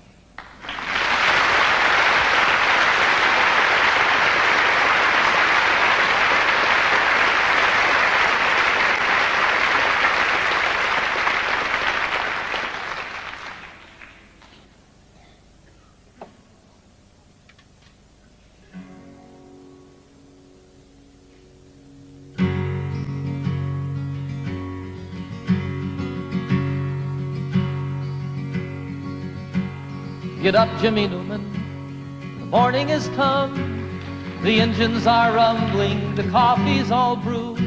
Get up, Jimmy Newman, the morning has come. The engines are rumbling, the coffee's all brewed.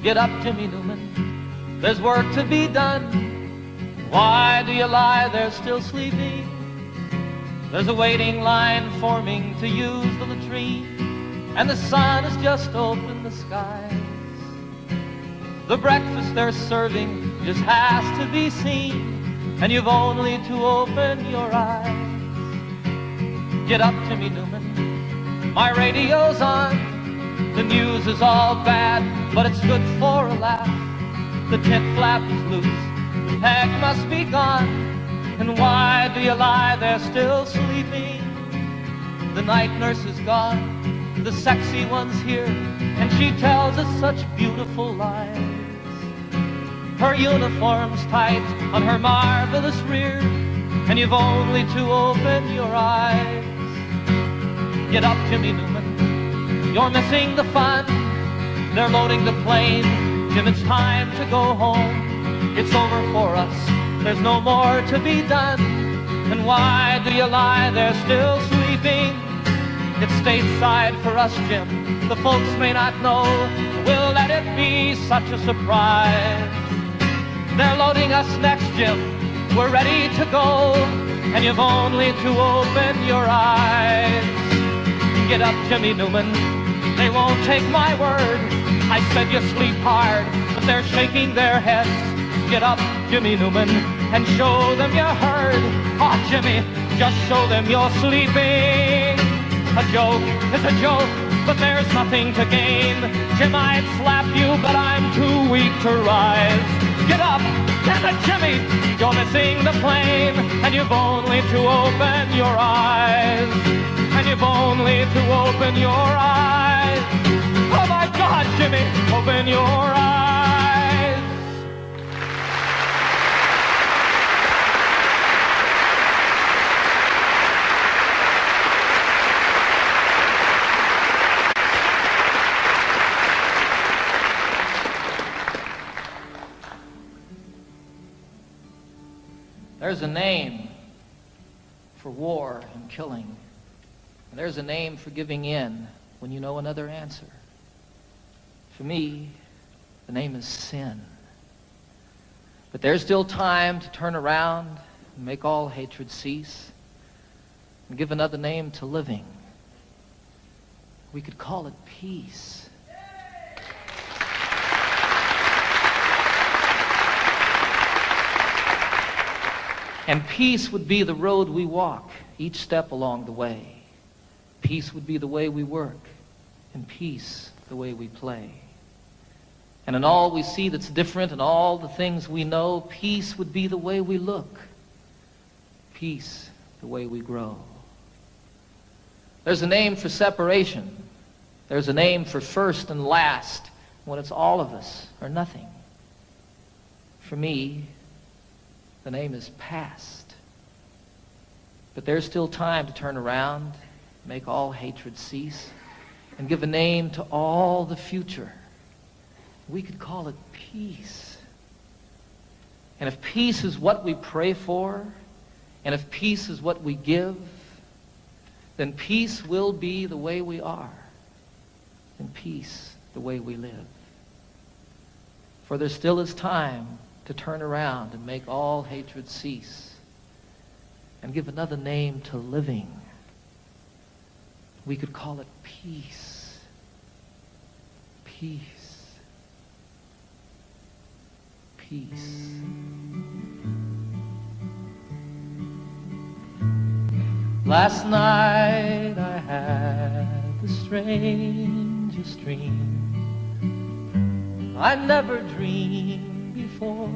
Get up, Jimmy Newman, there's work to be done. Why do you lie there still sleeping? There's a waiting line forming to use the latrine, and the sun has just opened the skies. The breakfast they're serving just has to be seen, and you've only to open your eyes. Get up, Jimmy Newman, my radio's on. The news is all bad, but it's good for a laugh. The tent flap is loose, the peg must be gone. And why do you lie there still sleeping? The night nurse is gone, the sexy one's here, and she tells us such beautiful lies. Her uniform's tight on her marvelous rear, and you've only to open your eyes. Get up, Jimmy Newman, you're missing the fun. They're loading the plane, Jim, it's time to go home. It's over for us, there's no more to be done. And why do you lie there still sleeping? It's stateside for us, Jim, the folks may not know. We'll let it be such a surprise. They're loading us next, Jim, we're ready to go, and you've only to open your eyes. Get up, Jimmy Newman, they won't take my word. I said you sleep hard, but they're shaking their heads. Get up, Jimmy Newman, and show them you heard. Oh, Jimmy, just show them you're sleeping. A joke is a joke, but there's nothing to gain. Jim, I'd slap you, but I'm too weak to rise. Get up, damn it, Jimmy, you're missing the plane, and you've only to open your eyes. And you've only to open your eyes. Oh my God, Jimmy, open your eyes. There's a name for war and killing. And there's a name for giving in when you know another answer. For me, the name is sin. But there's still time to turn around and make all hatred cease and give another name to living. We could call it peace. And peace would be the road we walk each step along the way. Peace would be the way we work, and peace the way we play. And in all we see that's different and all the things we know, peace would be the way we look. Peace the way we grow. There's a name for separation. There's a name for first and last when it's all of us or nothing. For me, the name is past. But there's still time to turn around, make all hatred cease, and give a name to all the future. We could call it peace. And if peace is what we pray for, and if peace is what we give, then peace will be the way we are, and peace the way we live. For there still is time to turn around and make all hatred cease and give another name to living. We could call it peace. Peace. Peace. Last night I had the strangest dream. I never dreamed before.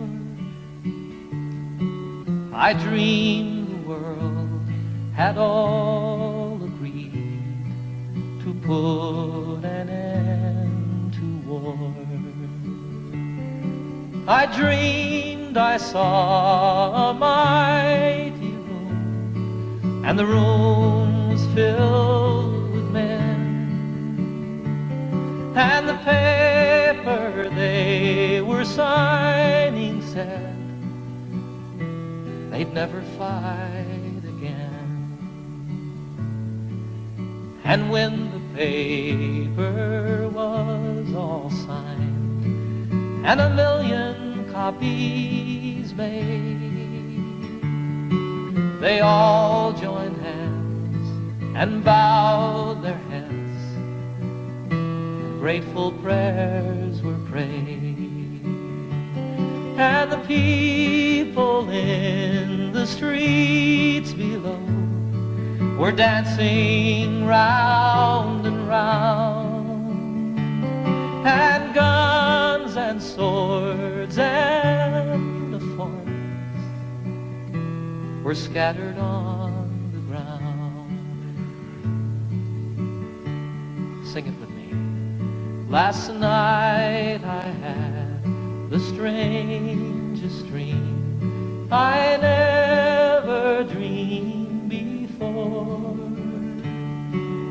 I dreamed the world had all agreed to put an end to war. I dreamed I saw a mighty room, and the room was filled with men, and the paper they were signing said they'd never fight again. And when the paper was all signed and 1,000,000 copies made, they all joined hands and bowed their heads, and grateful prayers were prayed. And the people in the streets below were dancing round and round, and guns and swords and the forms were scattered on the ground. Sing it with me. Last night I had the strangest dream. I never dreamed before.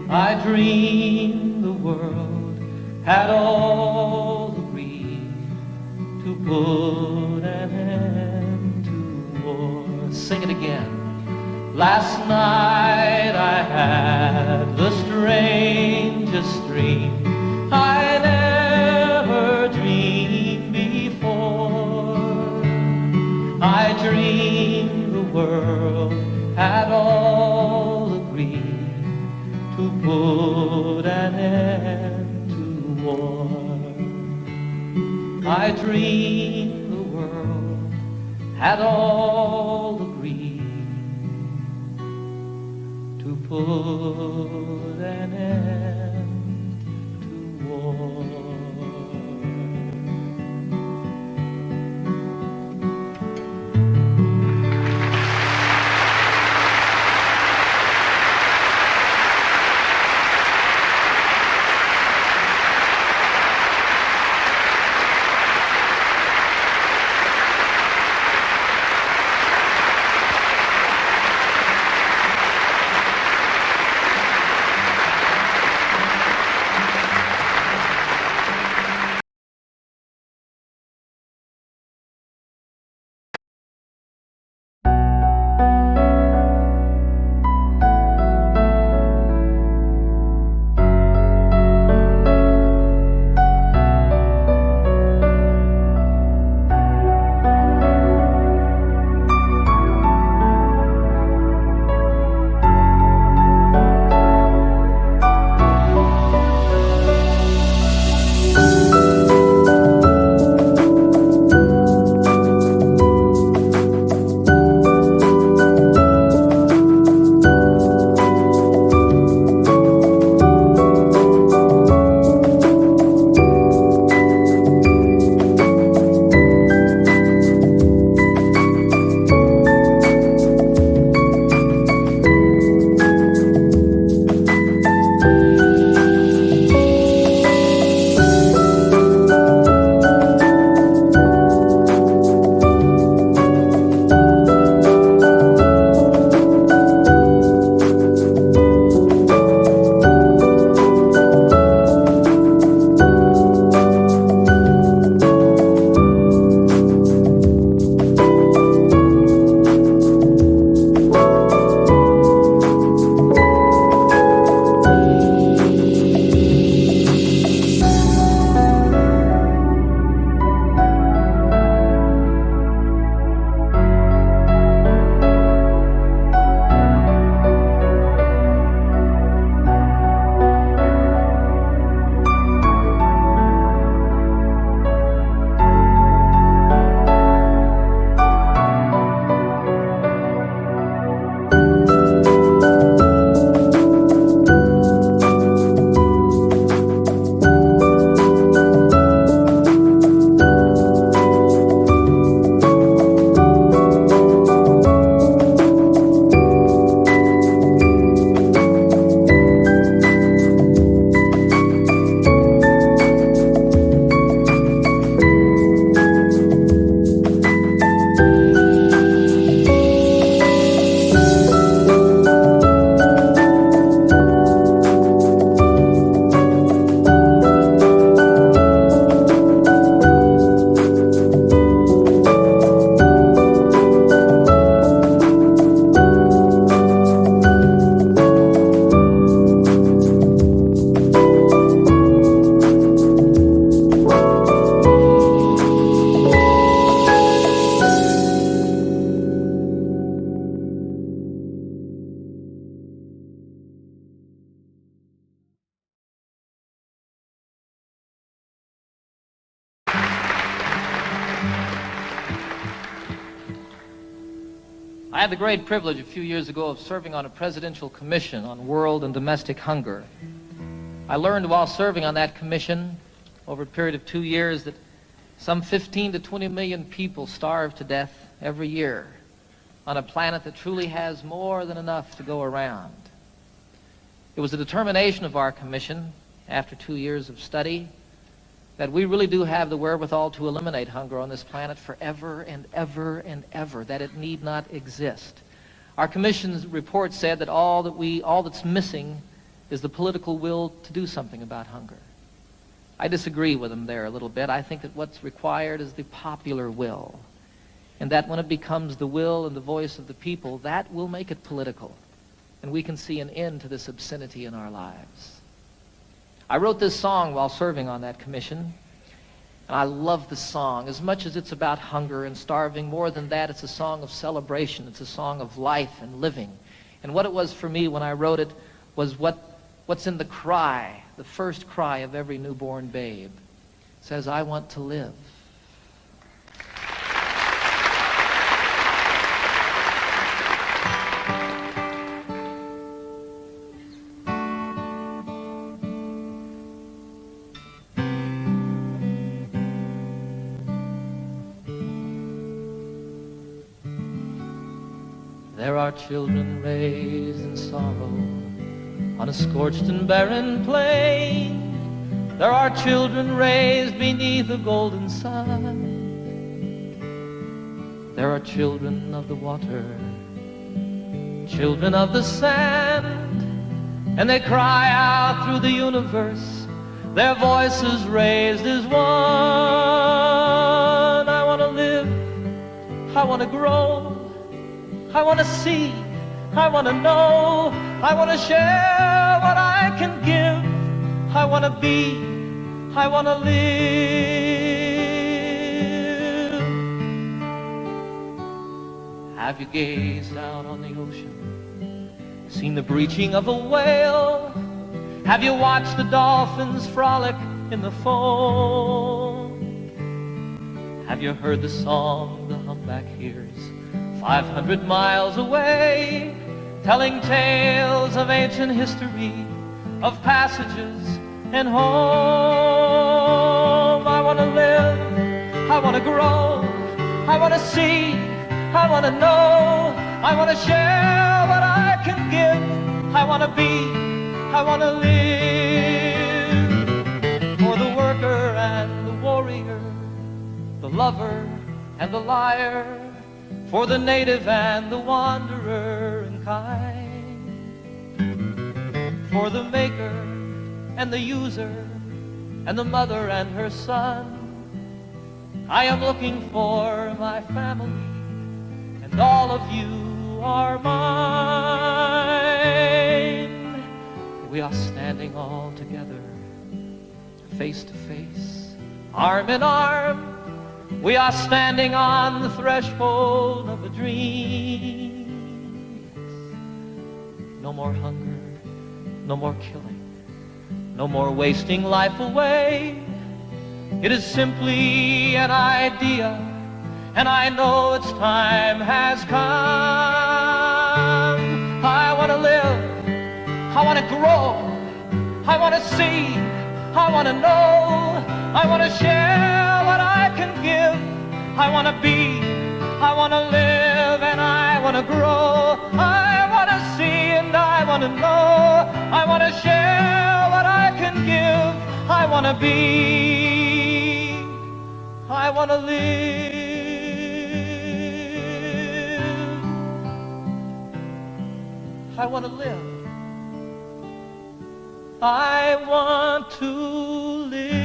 I dreamed the world had all agreed to put an end to war. Sing it again. Last night I had the strangest dream. I never dreamed before. I dreamed the world had all agreed to put an end to war. I dreamed the world had all agreed to put an end to war. I had the great privilege a few years ago of serving on a presidential commission on world and domestic hunger. I learned while serving on that commission over a period of 2 years that some 15 to 20 million people starve to death every year on a planet that truly has more than enough to go around. It was a determination of our commission, after 2 years of study, that we really do have the wherewithal to eliminate hunger on this planet forever and ever and ever, that it need not exist. Our commission's report said that all that's missing is the political will to do something about hunger. I disagree with them there a little bit. I think that what's required is the popular will, and that when it becomes the will and the voice of the people, that will make it political, and we can see an end to this obscenity in our lives. I wrote this song while serving on that commission, and I love the song. As much as it's about hunger and starving, more than that, it's a song of celebration. It's a song of life and living. And what it was for me when I wrote it was what's in the cry, the first cry of every newborn babe. It says, I want to live. There are children raised in sorrow on a scorched and barren plain. There are children raised beneath a golden sun. There are children of the water, children of the sand, and they cry out through the universe, their voices raised as one. I want to live, I want to grow, I want to see, I want to know, I want to share what I can give, I want to be, I want to live. Have you gazed out on the ocean, seen the breaching of a whale? Have you watched the dolphins frolic in the foam? Have you heard the song the humpback hears 500 miles away, telling tales of ancient history, of passages and home? I want to live, I want to grow, I want to see, I want to know, I want to share what I can give, I want to be, I want to live. For the worker and the warrior, the lover and the liar, for the native and the wanderer and kind, for the maker and the user and the mother and her son, I am looking for my family, and all of you are mine. We are standing all together, face to face, arm in arm. We are standing on the threshold of a dream. No more hunger, no more killing, no more wasting life away. It is simply an idea, and I know its time has come. I want to live, I want to grow, I want to see, I want to know, I want to share what I can give, I want to be, I want to live, and I want to grow, I want to see and I want to know, I want to share what I can give, I want to be, I want to live, I want to live, I want to live.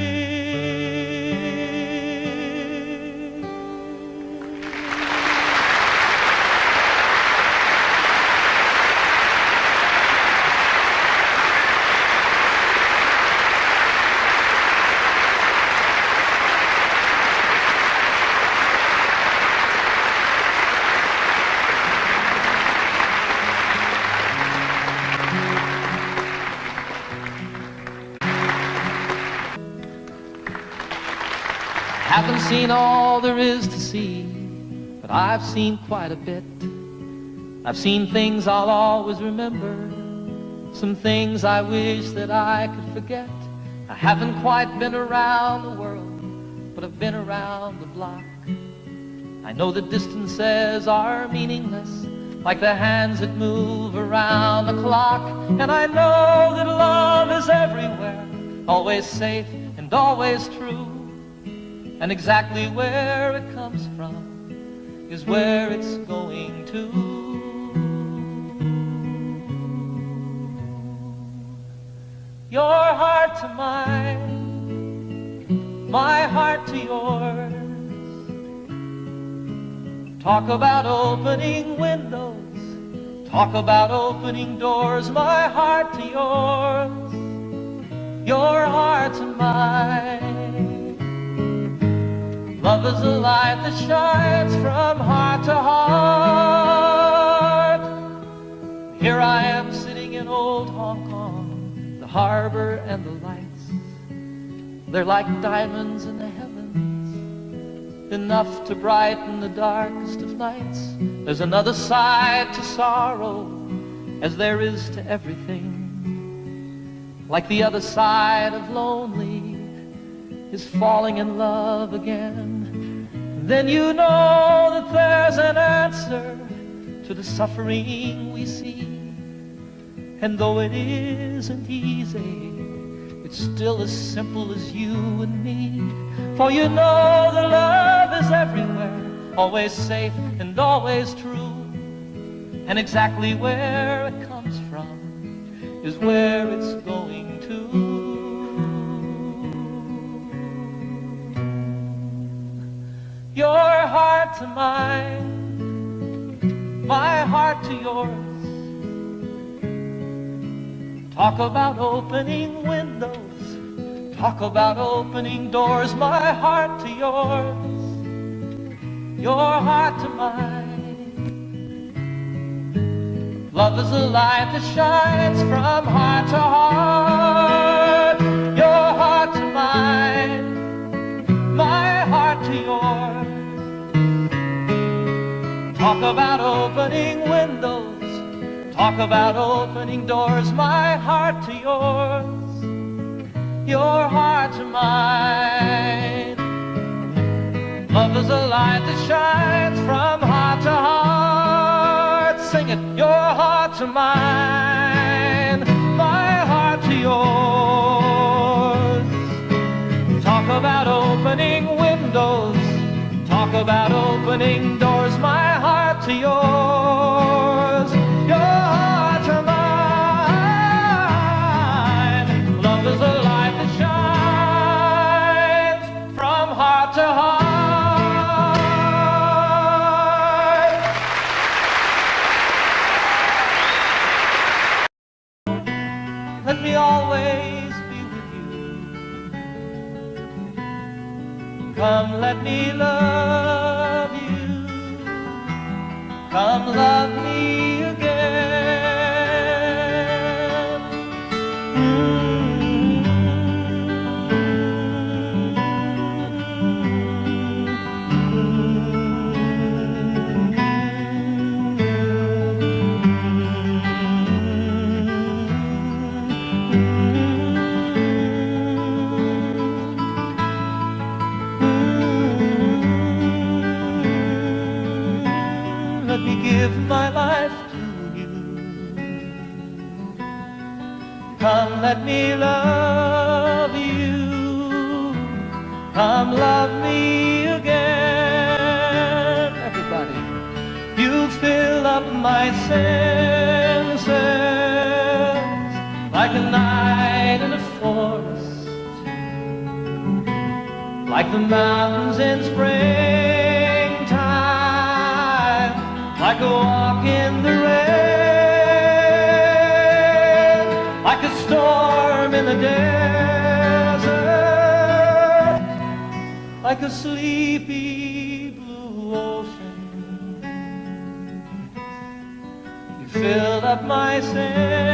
Haven't seen all there is to see, but I've seen quite a bit. I've seen things I'll always remember, some things I wish that I could forget. I haven't quite been around the world, but I've been around the block. I know that distances are meaningless, like the hands that move around the clock. And I know that love is everywhere, always safe and always true. And exactly where it comes from is where it's going to. Your heart to mine, my heart to yours. Talk about opening windows, talk about opening doors, my heart to yours, your heart to mine. Love is a light that shines from heart to heart. Here I am sitting in old Hong Kong, the harbor and the lights, they're like diamonds in the heavens, enough to brighten the darkest of nights. There's another side to sorrow, as there is to everything. Like the other side of lonely is falling in love again. Then you know that there's an answer to the suffering we see. And though it isn't easy, it's still as simple as you and me. For you know that love is everywhere, always safe and always true. And exactly where it comes from is where it's going to. Your heart to mine, my heart to yours. Talk about opening windows, talk about opening doors, my heart to yours, your heart to mine. Love is a light that shines from heart to heart, your heart to mine, my heart to yours. Talk about opening windows, talk about opening doors, my heart to yours, your heart to mine. Love is a light that shines from heart to heart. Sing it, your heart to mine, my heart to yours. Talk about opening windows, talk about opening doors, my heart to yours, your heart to mine. Love is a light that shines from heart to heart. Let me always be with you. Come, let me love you. Come, love me again. Let me give my life to you. Come, let me love you. Come, love me again. Everybody, you fill up my senses like a night in a forest, like the mountains in springtime, like a walk in the rain, like a storm in the desert, like a sleepy blue ocean. You filled up my senses